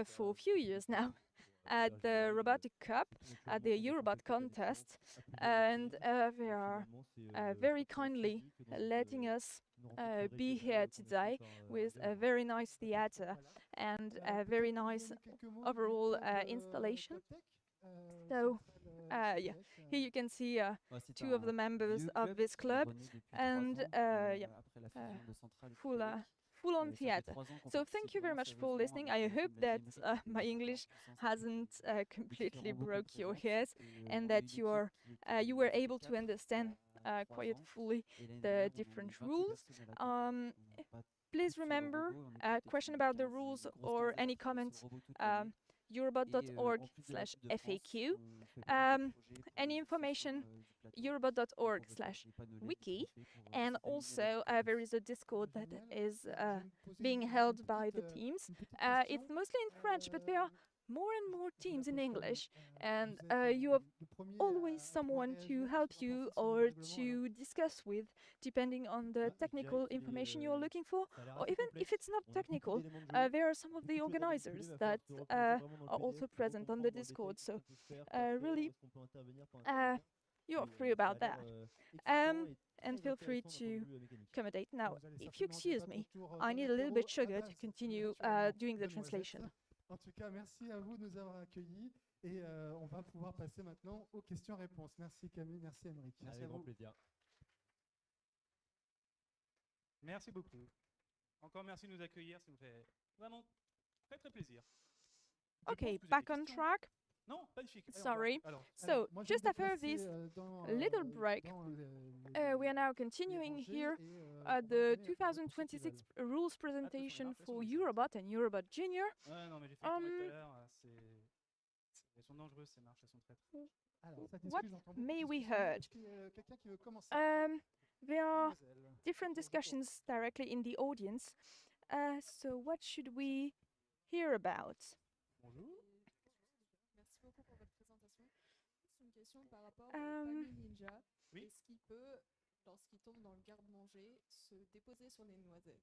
for a few years now at the Robotic Cup, at the Eurobot contest, and they are very kindly letting us be here today with a very nice theater and a very nice overall installation. So, yeah, here you can see two of the members of this club, and yeah, full-on theater. So thank you very much for listening. I hope that my English hasn't completely broke your ears, and that you were able to understand quite fully the different rules. Please remember, question about the rules or any comments, eurobot.org/FAQ. Any information, eurobot.org/wiki. And also there is a Discord that is being held by the teams. It's mostly in French, but there are more and more teams in English, and you have always someone to help you or to discuss with, depending on the technical information you're looking for, or even if it's not technical, there are some of the organizers that are also present on the Discord, so really you're free about that. And feel free to accommodate. Now, if you excuse me, I need a little bit sugar to continue doing the translation. En tout cas, merci à vous de nous avoir accueillis, et on va pouvoir passer maintenant aux questions-réponses. Merci Camille, merci Émeric. Avec grand plaisir. Merci beaucoup. Encore merci de nous accueillir, ça nous fait vraiment très très plaisir. Okay, back on track. Non, magnifique. Sorry. So, just after this little break, we are now continuing here at the 2026 rules presentation for Eurobot and Eurobot Junior. Non, mais j'ai fait tout à l'heure, elles sont dangereuses ces marches, elles sont très What may we heard? There are different discussions directly in the audience. So what should we hear about? Bonjour. une question par rapport au Um, panier ninja. Oui. Est-ce qu'il peut, lorsqu'il tombe dans le garde-manger, se déposer sur les noisettes?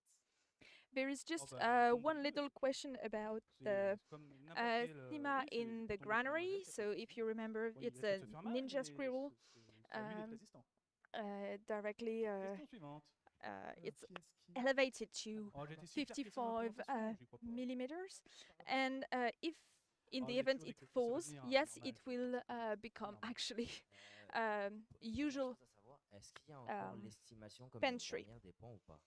There is just bah, il tombe one dessus, little question about the C'est comme n'importe quel. Stima Oui, c'est in the tomber sur une granary. noisette, y a pas So de if souci. you remember, Bon, il it's risque de a se faire mal, ninja mais squirrel ça, lui, il est um, résistant. directly. Question suivante. It's Qui est-ce qui elevated to Oh, j'étais super pressé dans la 55 présentation, j'y crois pas. millimeters, and if in Oh, the il y a event toujours des it questions à falls, revenir, hein, yes, c'est it normal. will become Normal. actually Première usual chose à savoir, est-ce qu'il y a encore um, l'estimation comme l'année pantry. dernière des points ou pas?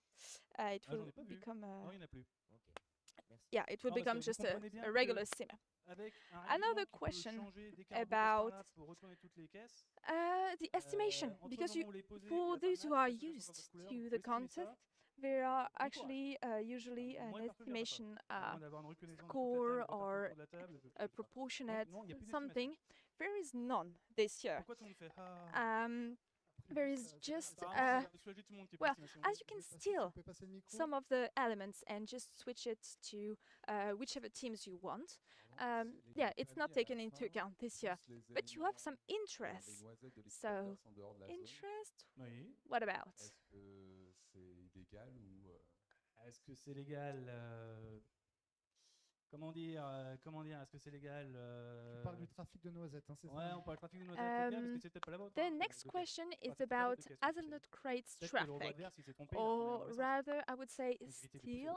It Ah, j'en will ai pas vu. become Non, il n'y en a plus. Ok, merci. yeah, it will Non, parce become que vous just comprenez bien a que regular Stima. avec un Another règlement qui peut question changer d'écart de par about là pour retourner toutes les caisses, the estimation, entre le because moment où les poser et for la fin de those who match, are qu'est-ce que ça change used en couleur, to donc the faut estimer contest, ça. there are Bon courage. actually usually Moi, an perso, j'y arrive pas. estimation À moins d'avoir une recrutement de toute la score table, refaire tout or le tour de la table, je a peux pas. proportionate Non, il n'y a plus something. d'estimation. There is none this year. Pourquoi tout le monde fait ah There is just Apparemment, ça soulage tout le monde qui well, estimation. as you can steal some of the elements and just switch it to whichever teams you want. Yeah, it's not taken into account this year, but you have some interest. So, interest? Oui. What about? Est-ce que c'est illégal ou Est-ce que c'est légal comment dire, est-ce que c'est légal Tu parles du trafic de noisettes, hein, c'est Ouais, ça? on parle de trafic de noisettes, c'est clair, parce que c'est peut-être pas la vôtre. The hein, next de caisse. question is Enfin, c'est pas la about vôtre de caisse, mais hazelnut crates peut-être que le robot traffic, adverse, il s'est trompé, il a tourné dans or le sens. rather, I would say Donc, évitez de pousser. steal.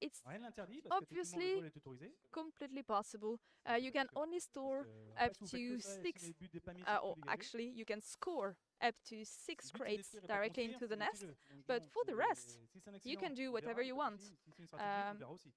It's Rien ne l'interdit, parce qu'effectivement, le obviously vol est autorisé. completely possible. C'est You pas can sûr. only store Après, up si vous faites que to ça, et si 6 les buts des paniers sont or plus dégagés, actually you can score up to 6 le but, c'est crates détruire et pas directly construire, into the c'est nest. multi-jeu. Donc, But bon, for the rest, si c'est un you accident, can do on whatever verra, you pas de want. souci. Si c'est une stratégie, on Um, verra aussi.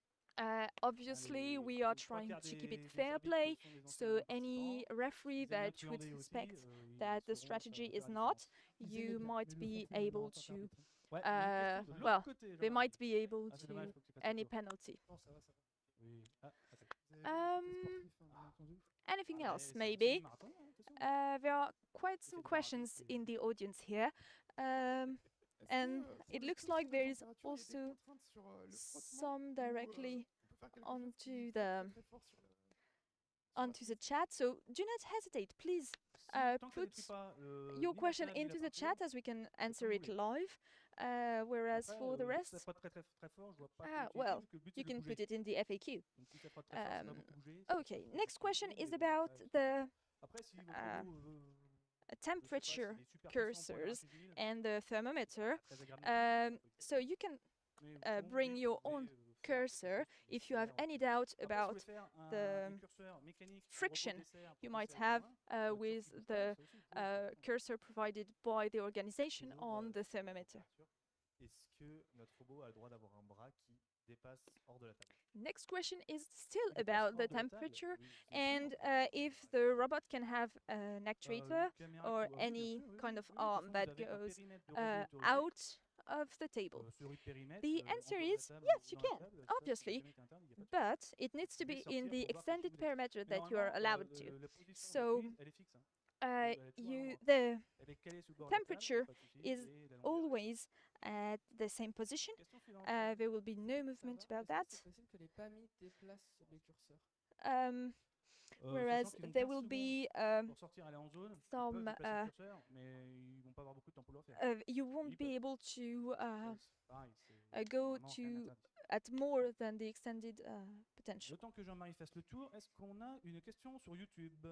Obviously, Les- we are les trois trying quarts to keep des- it des fair arbitres play, sont des anciens so any participants. referee Les amis that de would truander aussi, suspect ils that the sauront strategy faire is la not, différence. you might be able to, Ouais, il y a une question de l'autre well, côté, they Jean-Marie. might be able Ah, c'est to dommage, faut que tu fasses any le tour. penalty. Non, ça va, ça va. Oui. Ah, attends. Vous avez vu le côté Um, sportif, hein, bien entendu. Anything Ah, else, c'est maybe? du marathon, hein, attention. There are quite C'est some du marathon, questions c'est- in the audience here. Est-ce And que, it sur looks le like there is température, il y a des also contraintes sur, le frottement some ou, directly on peut faire quelque chose onto qui the frappe très fort sur la onto the chat. So do not hesitate, please. Si, tant que ça Put détruit pas, your ni la question table, ni la into the peinture, chat as we can comme answer vous it voulez. live. Whereas Après, for the si ça rest, frotte très très fort, je vois pas trop l'utilité, well, parce que le but, you c'est de can bouger. put it in the FAQ. Donc si ça frotte très fort, ça va Um, beaucoup bouger. ça va Okay, beaucoup next question bouger, is mais bon, about après, the Après, si votre uh, robot veut, je sais pas, temperature s'il est super puissant pour la cursors marche civile, and the thermometer. très agréable. So you can Mais bon, bring oui, your vous own pouvez, faire quelque cursor chose qui if you have dessert. any doubt Après, si vous about voulez faire the un curseur mécanique, un friction robot dessert pour you might pousser avec have la main, with qui bouge the pas, ça aussi, vous pouvez le faire. cursor provided by the organization Toujours, on the sur la thermometer. température, est-ce que notre robot a le droit d'avoir un bras qui dépasse hors de la table? Next question is still Il dépasse about hors the de la table, temperature oui, bien sûr. and if the robot can have an actuator Une caméra or qui- ah oui, bien any sûr, oui, kind oui, of oui, de arm toute façon, that vous avez un goes périmètre de robot autorisé. out of the table. Celui de périmètre, The en answer dehors de la is table, yes, you dans la can, table, ça, si obviously, jamais il est interne, il y a pas de souci. but it needs to Vous be pouvez in sortir the pour voir quel extended type de- perimeter Mais that you are normalement, allowed to. la position So, qu'on utilise, elle est fixe. Hein. Elle est toujours à un endroit. The Elle est calée sur le bord de la table, temperature pas de souci, is et la longueur. always at the same position. Question suivante. There will be no movement about that. C'est possible que les PAMI déplacent les curseurs. Um, whereas Sachant qu'ils ont there 15 will secondes be pour sortir, aller en zone, ils some, peuvent déplacer le curseur, mais ils vont pas avoir beaucoup de temps pour le faire. you won't Ils be peuvent. able to C'est pareil, c'est go vraiment rien to n'interdit. at more than the extended potential. Le temps que Jean-Marie fasse le tour, est-ce qu'on a une question sur YouTube?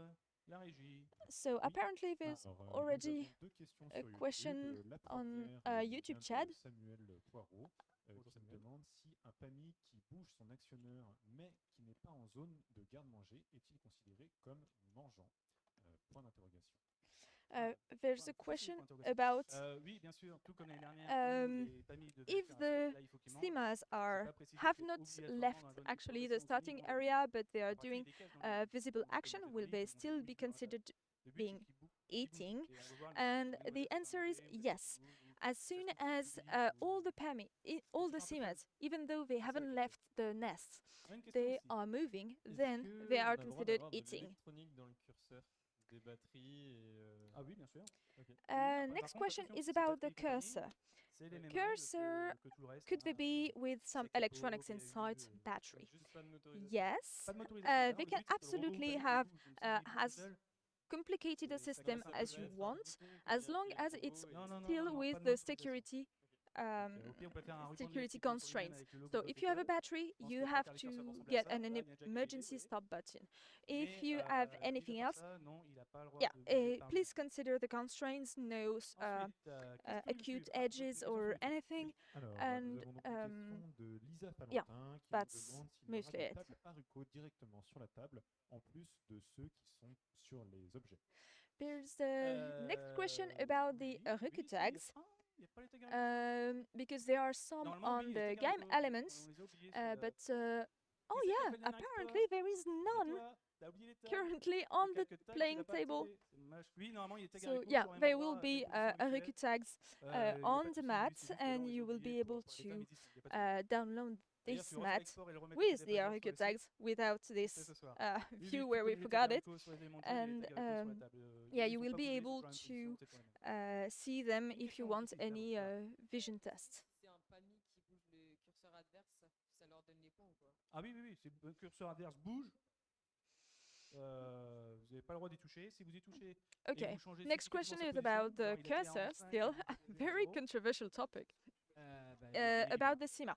La régie. So apparently there's Alors, already nous avons deux questions a sur question YouTube. La on première YouTube vient chat. de Samuel Poirot Bonjour, qui Samuel. demande si un PAMI qui bouge son actionneur mais qui n'est pas en zone de garde-manger est-il considéré comme mangeant? Point d'interrogation. There's a question about Oui, bien sûr, tout comme l'année dernière. où les PAMI devaient if faire un the set, là, il faut qu'ils mangent. Stimas C'est are pas précisé have que not obligatoirement left dans la zone actually the d'exploitation, starting ils vont- area, but they à are partir doing des caisses dans le- visible dans le action, comité will de they police, still on be bouge dans la table. considered Le but, being c'est qu'ils bougent, eating? et on veut voir And les the noisettes answer is sont mangées, yes. As soon as all the PAMI, all the Stimas, even though they haven't left the nests, Une question they aussi. are moving, Est-ce then que they on are a le droit considered d'avoir de eating. l'électronique dans le curseur, des batteries et Ah oui, bien sûr. ok. Par Next contre, question attention, is c'est about the batterie et compagnie, cursor. c'est les mêmes Cursor règles que tout le reste, Could they hein. be with some C'est capo, electronics il y a eu, inside battery? Juste pas de motorisation. Yes. Pas de motorisation. Là, They le can but, c'est que le robot absolutely bouge have tout seul, donc s'il bouge tout has seul, complicated a Ça system casse un peu as la you tête, want, bouton, as long as it's Non, non, non, still non, non, with pas de the mode security au pire, on peut faire un ruban de security electricité pour lui-même constraints. avec le logo So de if you have a l'école. battery, Je pense you que have faire les curseurs to ressembler à get ça, an là, il y a déjà quelques emergency idées, stop button. Mais, If you have mis à part anything else, ça, non, il a pas le droit yeah, de bouger par please lui-même. consider the constraints, no Ensuite, question acute YouTube. edges question or sur YouTube. anything, Alors, and nous avons donc une question de Lisa yeah, Valentin qui that's nous demande s'il y aura mostly des it. tables haricots directement sur la table, en plus de ceux qui sont sur les objets. There's the next question about the haricots tags. Il y a pas les tags haricots. Because there are some Normalement, oui, on il y a les the tags game haricots. elements, On les a oubliés sur but Qui oh c'est qui a yeah, fait le lien avec apparently toi? there is C'est none toi. T'as oublié les tags. currently Le on the quelques tags, tu playing l'as pas table. activé. C'est dommage. Oui, normalement, il y a des tags So haricots yeah, sur un there endroit will be de position habituelle. haricots tags Il y a pas on de the souci, mat, c'est juste que là, and on les a you will oubliés be able pour les tags, to mais il y a pas de souci. download D'ailleurs, this tu vas refaire mat l'export et le remettre with des the présents sur haricots le site. tags without C'est this ce soir. view Oui, oui, tu where we connais les tags forgot it. haricots sur les éléments de jeu, il y a And des tags haricots sur la table. yeah, Ils you sont will pas be bougés, able toujours la même position, to c'est toujours les mêmes. see them Une if you question want technique, any avant vision test. C'est un PAMI qui bouge le curseur adverse, ça leur donne les points ou quoi? Ah oui, oui, oui, c'est le curseur adverse bouge. Vous n'avez pas le droit d'y toucher. Si vous y touchez et Okay, vous changez next question is about the cursor, still a very controversial topic. About the SIMA.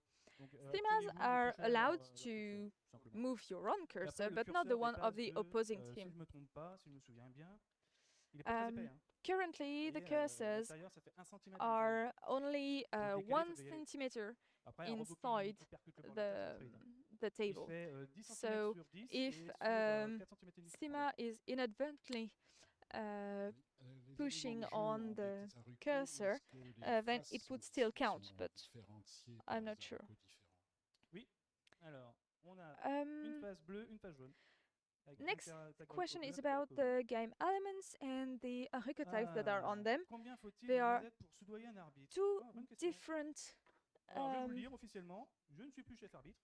SIMAs are allowed to move your own cursor, but not the one of the opposing Si team. je me trompe pas, si je me souviens bien, il est pas très épais. Hein. Currently, the Vous voyez, cursors l'intérieur, ça fait 1 cm. are only Donc, décalé, 1 faut décaler. centimeter Après, un robot qui inside percute le bord de la table, the, c'est très vite, hein. the Il table. fait 10 cm So sur 10 if et sur 4 cm et demi. SIMA is inadvertently pushing on the cursor, then it would still count, but I'm not sure. Oui, alors, on a une face bleue, une face jaune. Avec Next un tag question bleu, is un tag about bleu. the game elements and the haricots tags that are on them. Combien faut-il They de are noisettes pour soudoyer un arbitre? Two Bonne question. different, Alors, je vais vous le dire officiellement, je ne suis plus chef arbitre.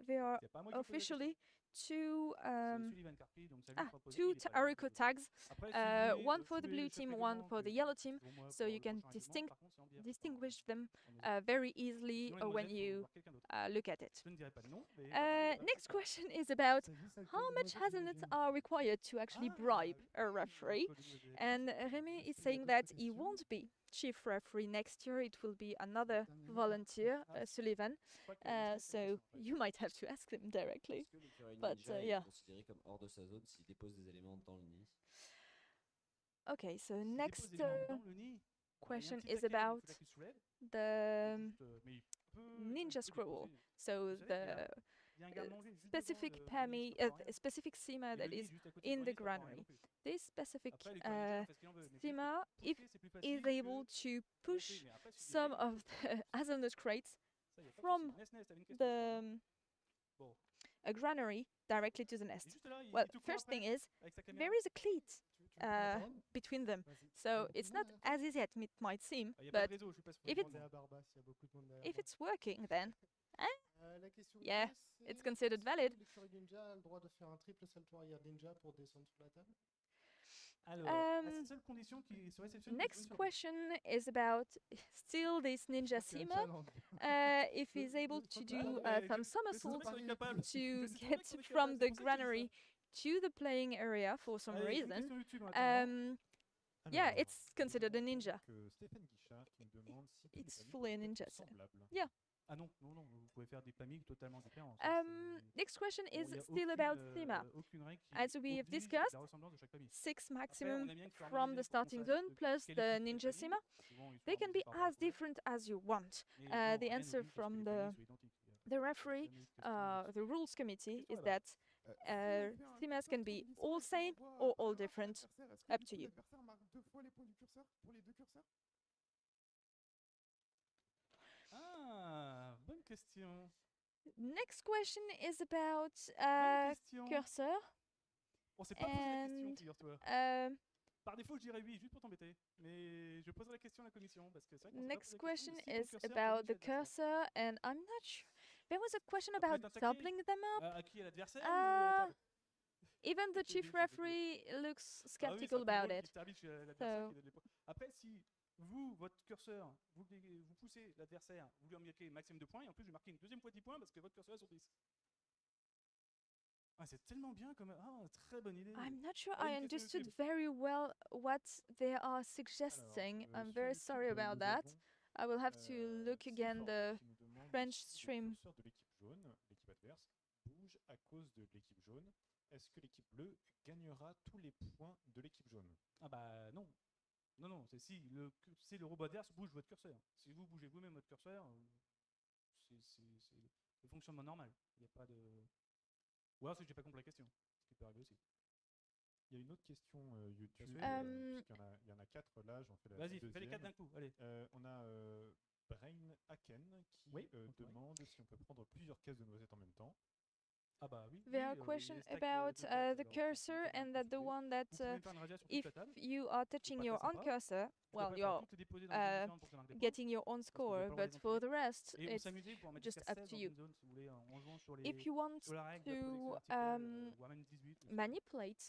they are C'est pas moi qui pose la question. officially two C'est Sullivan Carpi, donc ça lui fera poser, two il est pas là, haricot désolé. tags, Après, si vous voulez, one for the tous les blue chefs team, règlements one for que the yellow j'ai team, pour moi so pour you le can prochain règlement, par contre, c'est en bière. distinguish them En musique. very easily Sinon, les when noisettes, faut you voir quelqu'un d'autre. look at it. Je ne dirai pas de nom, mais voilà, Next c'est ça. question is about how much hazelnuts are required to actually bribe a referee. And Remy is saying that he won't be chief referee next year. It will be another volunteer, Sullivan. So you might have to ask him directly. Est-ce que l'écureuil But, ninja yeah. est considéré comme hors de sa zone s'il dépose des éléments dans le nid? Okay, so S'il next dépose des éléments dans le nid, alors, il y a un question petit is taquet, donc about il faudra qu'il se soulève, the juste, mais il peut ninja scroll. déposer. So Vous savez, the il y a un garde-manger juste specific devant le PAMI, nid, ça prend rien. a specific SIMA Et that le nid is juste à côté in du the grenier, ça prend rien granary. non plus. This specific Après, l'écureuil ninja, fait ce qu'il en veut, mais c'est SIMA, pousser, if c'est plus is facile able que to monter, push mais après, si tu some gagnes, of the hazelnut crates ça, y a pas de from souci. Ness, t'avais une question, je crois, non the Bon. a granary directly to the Et nest. juste là, Well, il te court first après thing is avec sa caméra. there is a cleat between them, so it's not as easy as it might seem. Il n'y a pas But de réseau, je suis pas sûr. if Faut it's- demander à Barbas, il y a beaucoup de monde derrière if moi. it's working, then La question Yeah, que j'ai, it's c'est, considered est-ce que valid. l'écureuil ninja a le droit de faire un triple salto arrière ninja pour descendre sur la table? Alors, la Um, seule condition qui se réceptionne next question is about still this ninja SIMA. If he's able to do some somersaults to get from the granary to the playing area for some reason, yeah, Alors, it's considered a nous avons ninja. donc, Stéphane Guichard qui nous demande si tous les It's PAMI fully a peuvent être ninja, so- semblables. yeah. Ah non, non, non, vous pouvez faire des pamiques totalement différents. Ça, c'est- Next question Bon, is il y a still aucune, about SIMA. aucune règle qui As we have oblige discussed, la ressemblance de chaque famille. 6 Après, on maximum a bien from formalisé the pour starting qu'on sache zone de plus quelle the équipe ninja fait SIMA. Souvent, ils sont They can be harmonisés par rapport as aux couleurs. different as you want. Mais The bon, rien answer n'oblige à ce que from les the familles soient identiques. Il y a referee, jamais eu de question the rules committee, Question is là-bas. that SIMAs can be all same or all different. Up to you. L'adversaire marque 2 fois les points du curseur pour les 2 curseurs? Ah, bonne question. Next question is about Bonne question. cursor. On s'est pas posé la question, and figure-toi. Par défaut, je dirais oui, juste pour t'embêter. Mais je poserai la question à la commission parce que c'est vrai qu'on s'est pas next posé la question question de si ton is curseur about peut the toucher l'adversaire. cursor, and I'm not sure. There was a question Ça peut about être attaqué. doubling them up. À qui? À l'adversaire ou à la table? Even the Ok, chief oui, c'est referee looks Ah oui, c'est skeptical un peu about drôle it. qu'il t'arbitre chez l'adversaire So- qui donne les points. Après, si vous, votre curseur, vous poussez l'adversaire, vous lui en marquez maximum de points, et en plus, je vais marquer une deuxième fois 10 points parce que votre curseur est sur 10. Ah, c'est tellement bien comme... Ah, très bonne idée. I'm not sure Ah, I une question understood YouTube. very well what they are suggesting. I'm sur very YouTube, sorry about nous that. avons, I will have to look Seaford again the qui nous demande French si stream. le curseur de l'équipe jaune, l'équipe adverse, bouge à cause de l'équipe jaune. Est-ce que l'équipe bleue gagnera tous les points de l'équipe jaune? Ah bah non. Non, c'est si le robot adverse bouge votre curseur. Si vous bougez vous-même votre curseur, c'est le fonctionnement normal. Il n'y a pas de... Ou alors c'est que j'ai pas compris la question, ce qui peut arriver aussi. Il y a une autre question YouTube, puisqu'il y en a 4 là, j'en fais la Vas-y, deuxième. fais les 4 d'un coup, allez. On a Brain Haken qui demande si on peut prendre plusieurs caisses de noisettes en même temps. Ah bah oui. There are questions about the cursor, and that the one that if you are touching your own cursor, well, you're getting your own score, but for the rest, it's just up to you. If you want to manipulate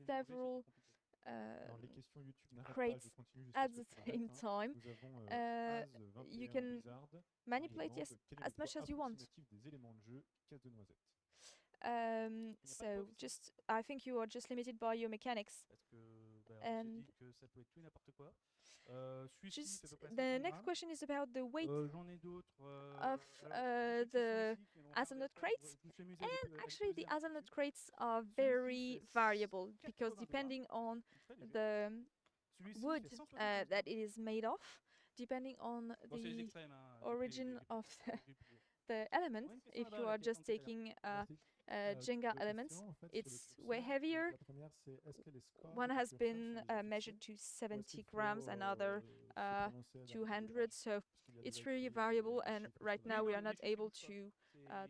several Alors, les questions YouTube n'arrêtent pas, crates je continue at jusqu'à the ce que same ça arrête, time, Nous avons you Az21 can Wizard qui manipulate demande quel est le as much poids as you want. approximatif des éléments de jeu caisse de noisettes. So just, I think you are just limited by your mechanics. Parce que bah, on And s'est dit que ça peut être tout et n'importe quoi. just the next question is about the weight J'en ai d'autres. of the hazelnut crates. And actually, the hazelnut crates are very variable because depending on the wood that it is made of, depending on the origin of the element, if you are just taking Jenga elements, it's way heavier. One has been measured to 70 grams, another 200, so it's really variable, and right now we are not able to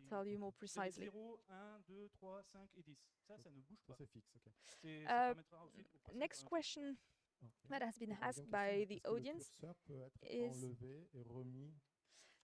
tell you more precisely. 0, 1, 2, 3, 5 et 10. Ça ne bouge pas. Ça, c'est fixe, ok. Ça permettra ensuite pour passer Next sur un question Ok. that has been Donc, asked deuxième by question, the est-ce que le audience curseur peut être is enlevé et remis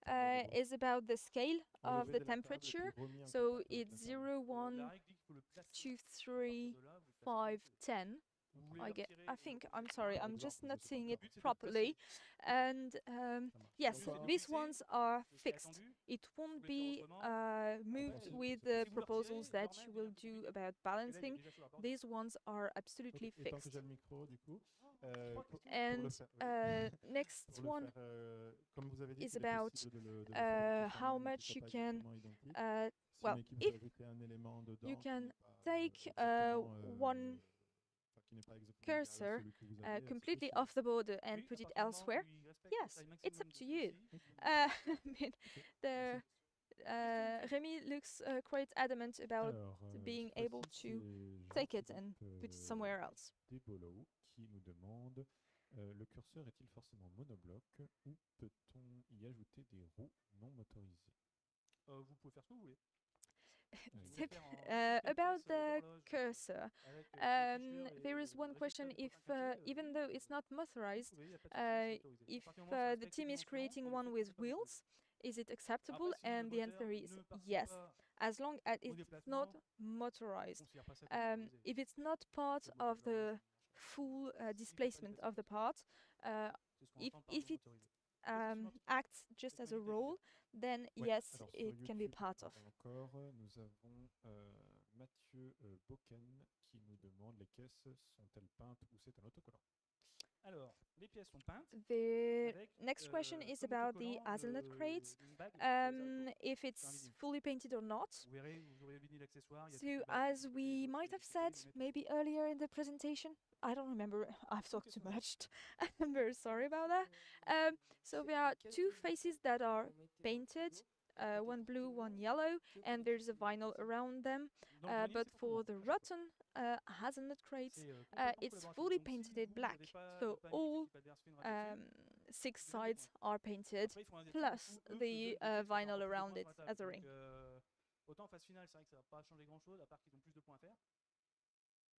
par le robot? is about the scale of Enlevé the de la table et puis temperature. remis un peu So partout avec it's la table. 0, 1, La règle dit qu'il faut le placer 2, à 3, partir de là, vous le placez 5, comme 10. vous voulez I le get. retirer I et think le I'm placer sorry. par I'm exemple. just exemple, not c'est seeing pas it Le but, c'est de le properly. placer. And Ça marche. yes, Le but, c'est de these fixer ones are ce qui est fixed. attendu. It won't Vous pouvez faire be autrement. moved Après, with c'est the Si vous le proposals retirez, that leur you même will devient plus do compliqué. about Parce que là, il est balancing. déjà sur la borne. These ones are Ok, absolutely et tant que fixed. j'ai le micro, du coup, Trois pour questions. le And faire, oui. next Pour le one faire, comme vous avez dit, is qu'il est about possible de le faire avec how soi-même et que much ce you soit pas can exactement identique. Si well, une équipe if veut ajouter un élément dedans you qui can n'est pas take exactement, one enfin, qui n'est pas exactement égal à cursor celui que vous avez, c'est completely possible. off the border and Oui, put à it partir du moment elsewhere, où il respecte la yes, taille it's up maximum de to you. celui-ci. I mean, Ok, the merci. Remy looks quite adamant about Alors, being cette able fois-ci, to c'est take it and Jean-Philippe put it somewhere else. Desbolo qui nous demande le curseur est-il forcément monobloc ou peut-on y ajouter des roues non motorisées? Vous pouvez faire ce que vous voulez. Tip about the cursor. There is one question if even though it's not motorized, if the team is creating one with wheels, is it acceptable? And the answer is yes, as long as it's not motorized. If it's not part of the full displacement of the part, if it acts just as a role, then Ouais, yes, alors sur it can be YouTube, part of. encore, nous avons Mathieu Boken qui nous demande les caisses sont-elles peintes ou c'est un autocollant? Alors, les pièces sont peintes. The Avec, next question is comme about the autocollant hazelnut crates. d'une bague des If un it's vinyle. fully painted or not. Vous verrez, vous aurez le vinyle accessoire. il y a So, toutes les bagues, as toutes we les might autres have étiquetés, said les métaux. maybe earlier in the presentation, I don't remember. I've talked too much. I'm very sorry about that. So there are two faces that are painted, one blue, one yellow, and there's a vinyl around them. Dans le vinyle, But c'est for complètement the collaboratif. rotten hazelnut crates, C'est, complètement it's collaboratif. fully Donc, si painted vous black. n'avez pas So pas mis all l'équipe adverse fait une rajoute dessus, 6 vous avez des sides are painted, Après, ils font un plus dessin, du coup, eux, the se donnent des pièces pour vinyl faire un peu around plus de it points sur la as a table. ring. Donc, autant en phase finale, c'est vrai que ça va pas changer grand chose, à part qu'ils ont plus de points à faire.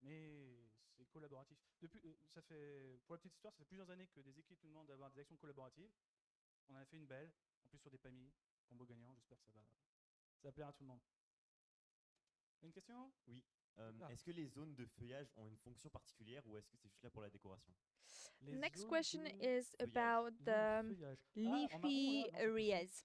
Mais c'est collaboratif. Depuis, ça fait, pour la petite histoire, ça fait plusieurs années que des équipes nous demandent d'avoir des actions collaboratives. On en a fait une belle, en plus sur des PAMI, combo gagnant. J'espère que ça va plaire à tout le monde. Une question? Oui. Est-ce que les zones de feuillage ont une fonction particulière ou est-ce que c'est juste là pour la décoration? Les Next zones question de is feuillage. about the feuillage. leafy Ah, en marron, là, non, c'est areas.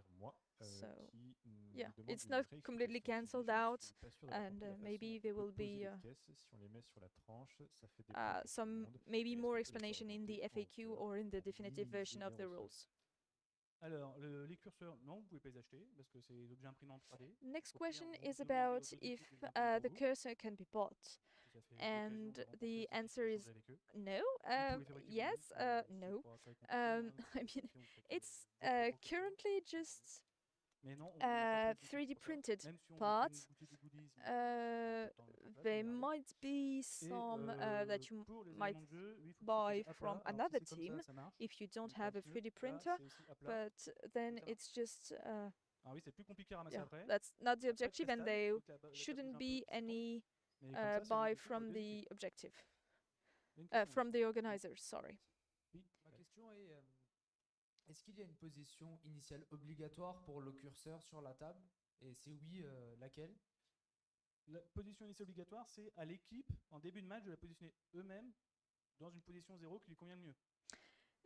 derrière moi So- qui Yeah, nous demande it's une not réexplication. completely C'est cancelled juste, out, on n'est pas sûr d'avoir and compris la façon maybe dont there on peut will poser be les pièces. Si on les met sur la tranche, ça fait des points pour tout le some monde. maybe Et est-ce more qu'on peut les faire explanation in the remonter en FAQ hauteur or in the pour definitive version minimiser of the les ressorts? rules. Alors, les curseurs, non, vous pouvez pas les acheter parce que c'est des objets imprimés en 3D. Next Au pire, question vous is demandez about aux if équipes de les imprimer pour the vous. cursor can be bought. Si ça fait And l'occasion de rencontrer the les équipes, answer is d'échanger avec eux. no. Vous pouvez les fabriquer Yes, vous-même, mais no. c'est pas très compliqué, hein, I parce que mean, si vous faites, it's vos propres curseurs, currently just mais non, on n'a pas de 3D boutique pour ça. printed Même si on parts. fait une boutique de goodies, mais on n'a pas le temps de mettre en place, There regardez. might be Et some that you pour les might éléments de jeu, oui, il faut que buy ce soit à from plat. Alors, si another c'est comme team ça marche. if you don't Mais have a parce que 3D là, printer, c'est aussi à plat. but then ça marche. it's just Ah oui, c'est plus compliqué à ramasser yeah, après. that's not the Après, objective, très and stable, there faut que la table shouldn't bouge un be peu, c'est bon. any Mais comme ça, c'est buy négocié pour from deux the équipes. objective, Une question, from monsieur. the organizers. Sorry. Oui, Ma question est, est-ce qu'il y a une position initiale obligatoire pour le curseur sur la table? Et si oui, laquelle? La position initiale obligatoire, c'est à l'équipe, en début de match, de la positionner eux-mêmes dans une position 0 qui lui convient le mieux.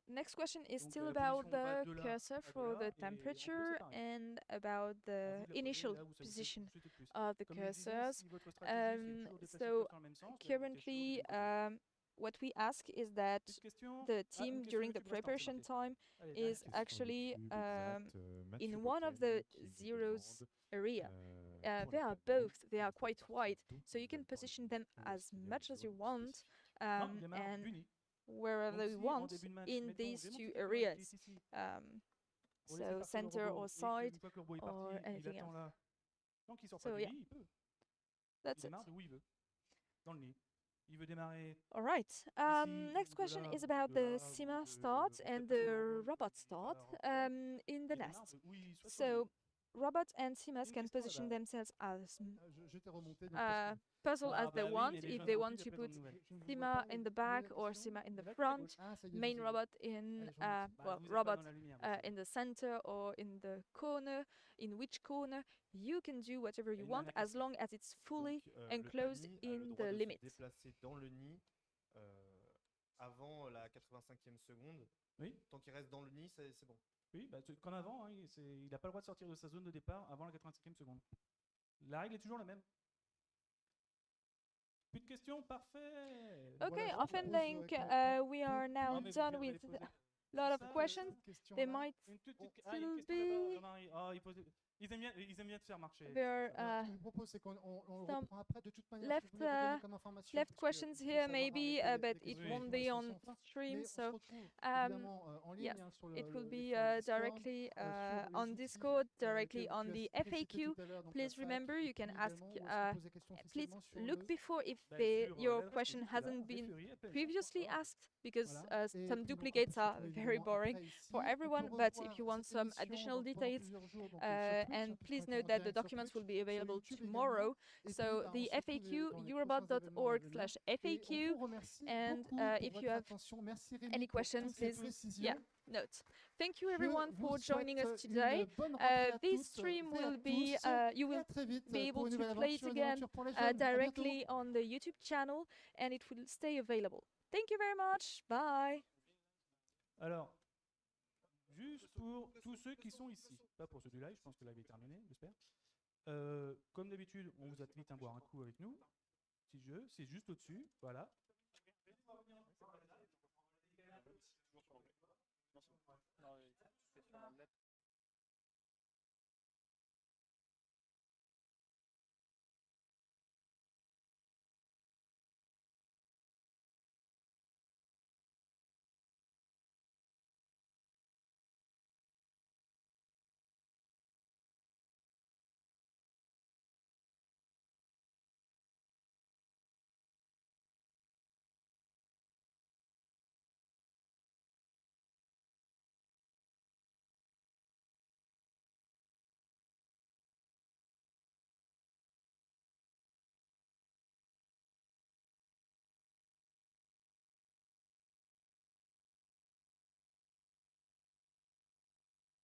Next question is Donc, still la about position va the de là cursor à de for là, the et en bleu, temperature c'est pareil. and about À the vous de la poser initial là où ça vous position souhaitez le plus. of the Comme je disais, cursors. si votre stratégie, c'est toujours déplacer le So curseur dans le même sens, bah, vous mettez toujours du currently, même côté. what we ask is that Petite question. the Ah, une team question during the YouTube restante, c'est preparation marqué. time Allez, is dernière Question actually YouTube, exact. Mathieu in one of Boken the qui nous zeros demande, area. pour They les are panneaux, both, they are il faut quite partir wide, d'où so ils you can veulent parler, position them ou est-ce as qu'il y a much une as you zone want Non, il démarre and d'uni. wherever Donc you si en want début de match, in mettons, these j'ai mon two petit robot areas, qui est ici, um, pour laisser so partir le center robot, or et que side une fois que le robot est or parti, il anything attend else. là. Tant qu'il sort So pas du yeah, nid, il peut. Il that's it. démarre de où il veut, dans le nid. Il veut démarrer All right. ici Next ou de question là is ou about de the là, SIMA ou start peut-être and pas sur le the robot, robot mais start pas hors sol. in the Il démarre nest. de où il soit sur le So nid. robots and SIMAs Une can question position là-bas. themselves as Je t'ai remonté. Donc, parce que puzzle as Ah they bah oui, want. mais les If gens they ont want plus to la put présente nouvelle. je ne vois SIMA pas in où the est back la or question. SIMA in the Elle est là, tout à front, gauche. Ah, ça y est, main désolé. robot in Allez, je remonte. Bah, well, vous êtes pas robot dans la lumière, vous savez. in the center or in the corner, in which corner, you can do whatever Et you une want dernière as question. long as it's fully Donc, le enclosed panier a le in droit the de se limits. déplacer dans le nid avant la 85e seconde. Oui, Tant qu'il reste dans le nid, c'est bon. oui, bah, comme avant, hein, il n'a pas le droit de sortir de sa zone de départ avant la 85e seconde. La règle est toujours la même. Plus de questions, parfait. Okay, Voilà, je often propose, think we qu'on- are now Non, mais vous done pouvez with les poser. a lot of Ça, questions. cette question-là. There might Une toute petite... still Ah, il y a une question là-bas, be Jean-Marie. Ah, ils aiment bien te faire marcher. there Alors, ce que je propose, c'est qu'on le some reprend après. De toute manière, left, ce que je voulais redonner comme information, left parce que questions il faut here savoir maybe, arrêter but les it questions won't qui be sont on sans fin. stream, Mais on so se retrouve évidemment en ligne yes, hein, sur it will le be forum Discord, directly sur les on outils, Discord, que directly on tu as the précité FAQ. tout à l'heure, donc la Please FAQ, remember, et you can puis ask. également, où est-ce qu'on pose des questions Please officiellement sur look le before if Bah, sur your l'adresse question publique, là, hasn't been des previously feuilles, asked, because Voilà. Et some puis, donc, on peut duplicates se are retrouver very évidemment boring après ici. for On everyone, peut but if revoir you want cette some émission, additional donc, pendant details, plusieurs jours, donc, sur Twitch, and hein, please puisqu'on note est en that the direct sur documents will Twitch, be sur available YouTube tomorrow. également. Et puis, So bah, on the se retrouve FAQ, dans les prochains événements à eurobot.org/FAQ, venir. Et on vous remercie and beaucoup if pour you votre have attention. Merci Rémi any pour questions, toutes ces please, précisions. note. Thank you Je everyone vous for joining us souhaite today. une bonne rentrée à This toutes stream et à will be, tous. you Et will à très vite be pour able une to nouvelle play it aventure, une again aventure pour les jeunes. À bientôt. directly on the YouTube channel, and it will stay available. Thank you very much. Bye. Alors, juste pour tous ceux qui sont ici, pas pour ceux du live, je pense que le live est terminé, j'espère. Comme d'habitude, on vous invite à boire un coup avec nous. Petit jeu, c'est juste au-dessus, voilà.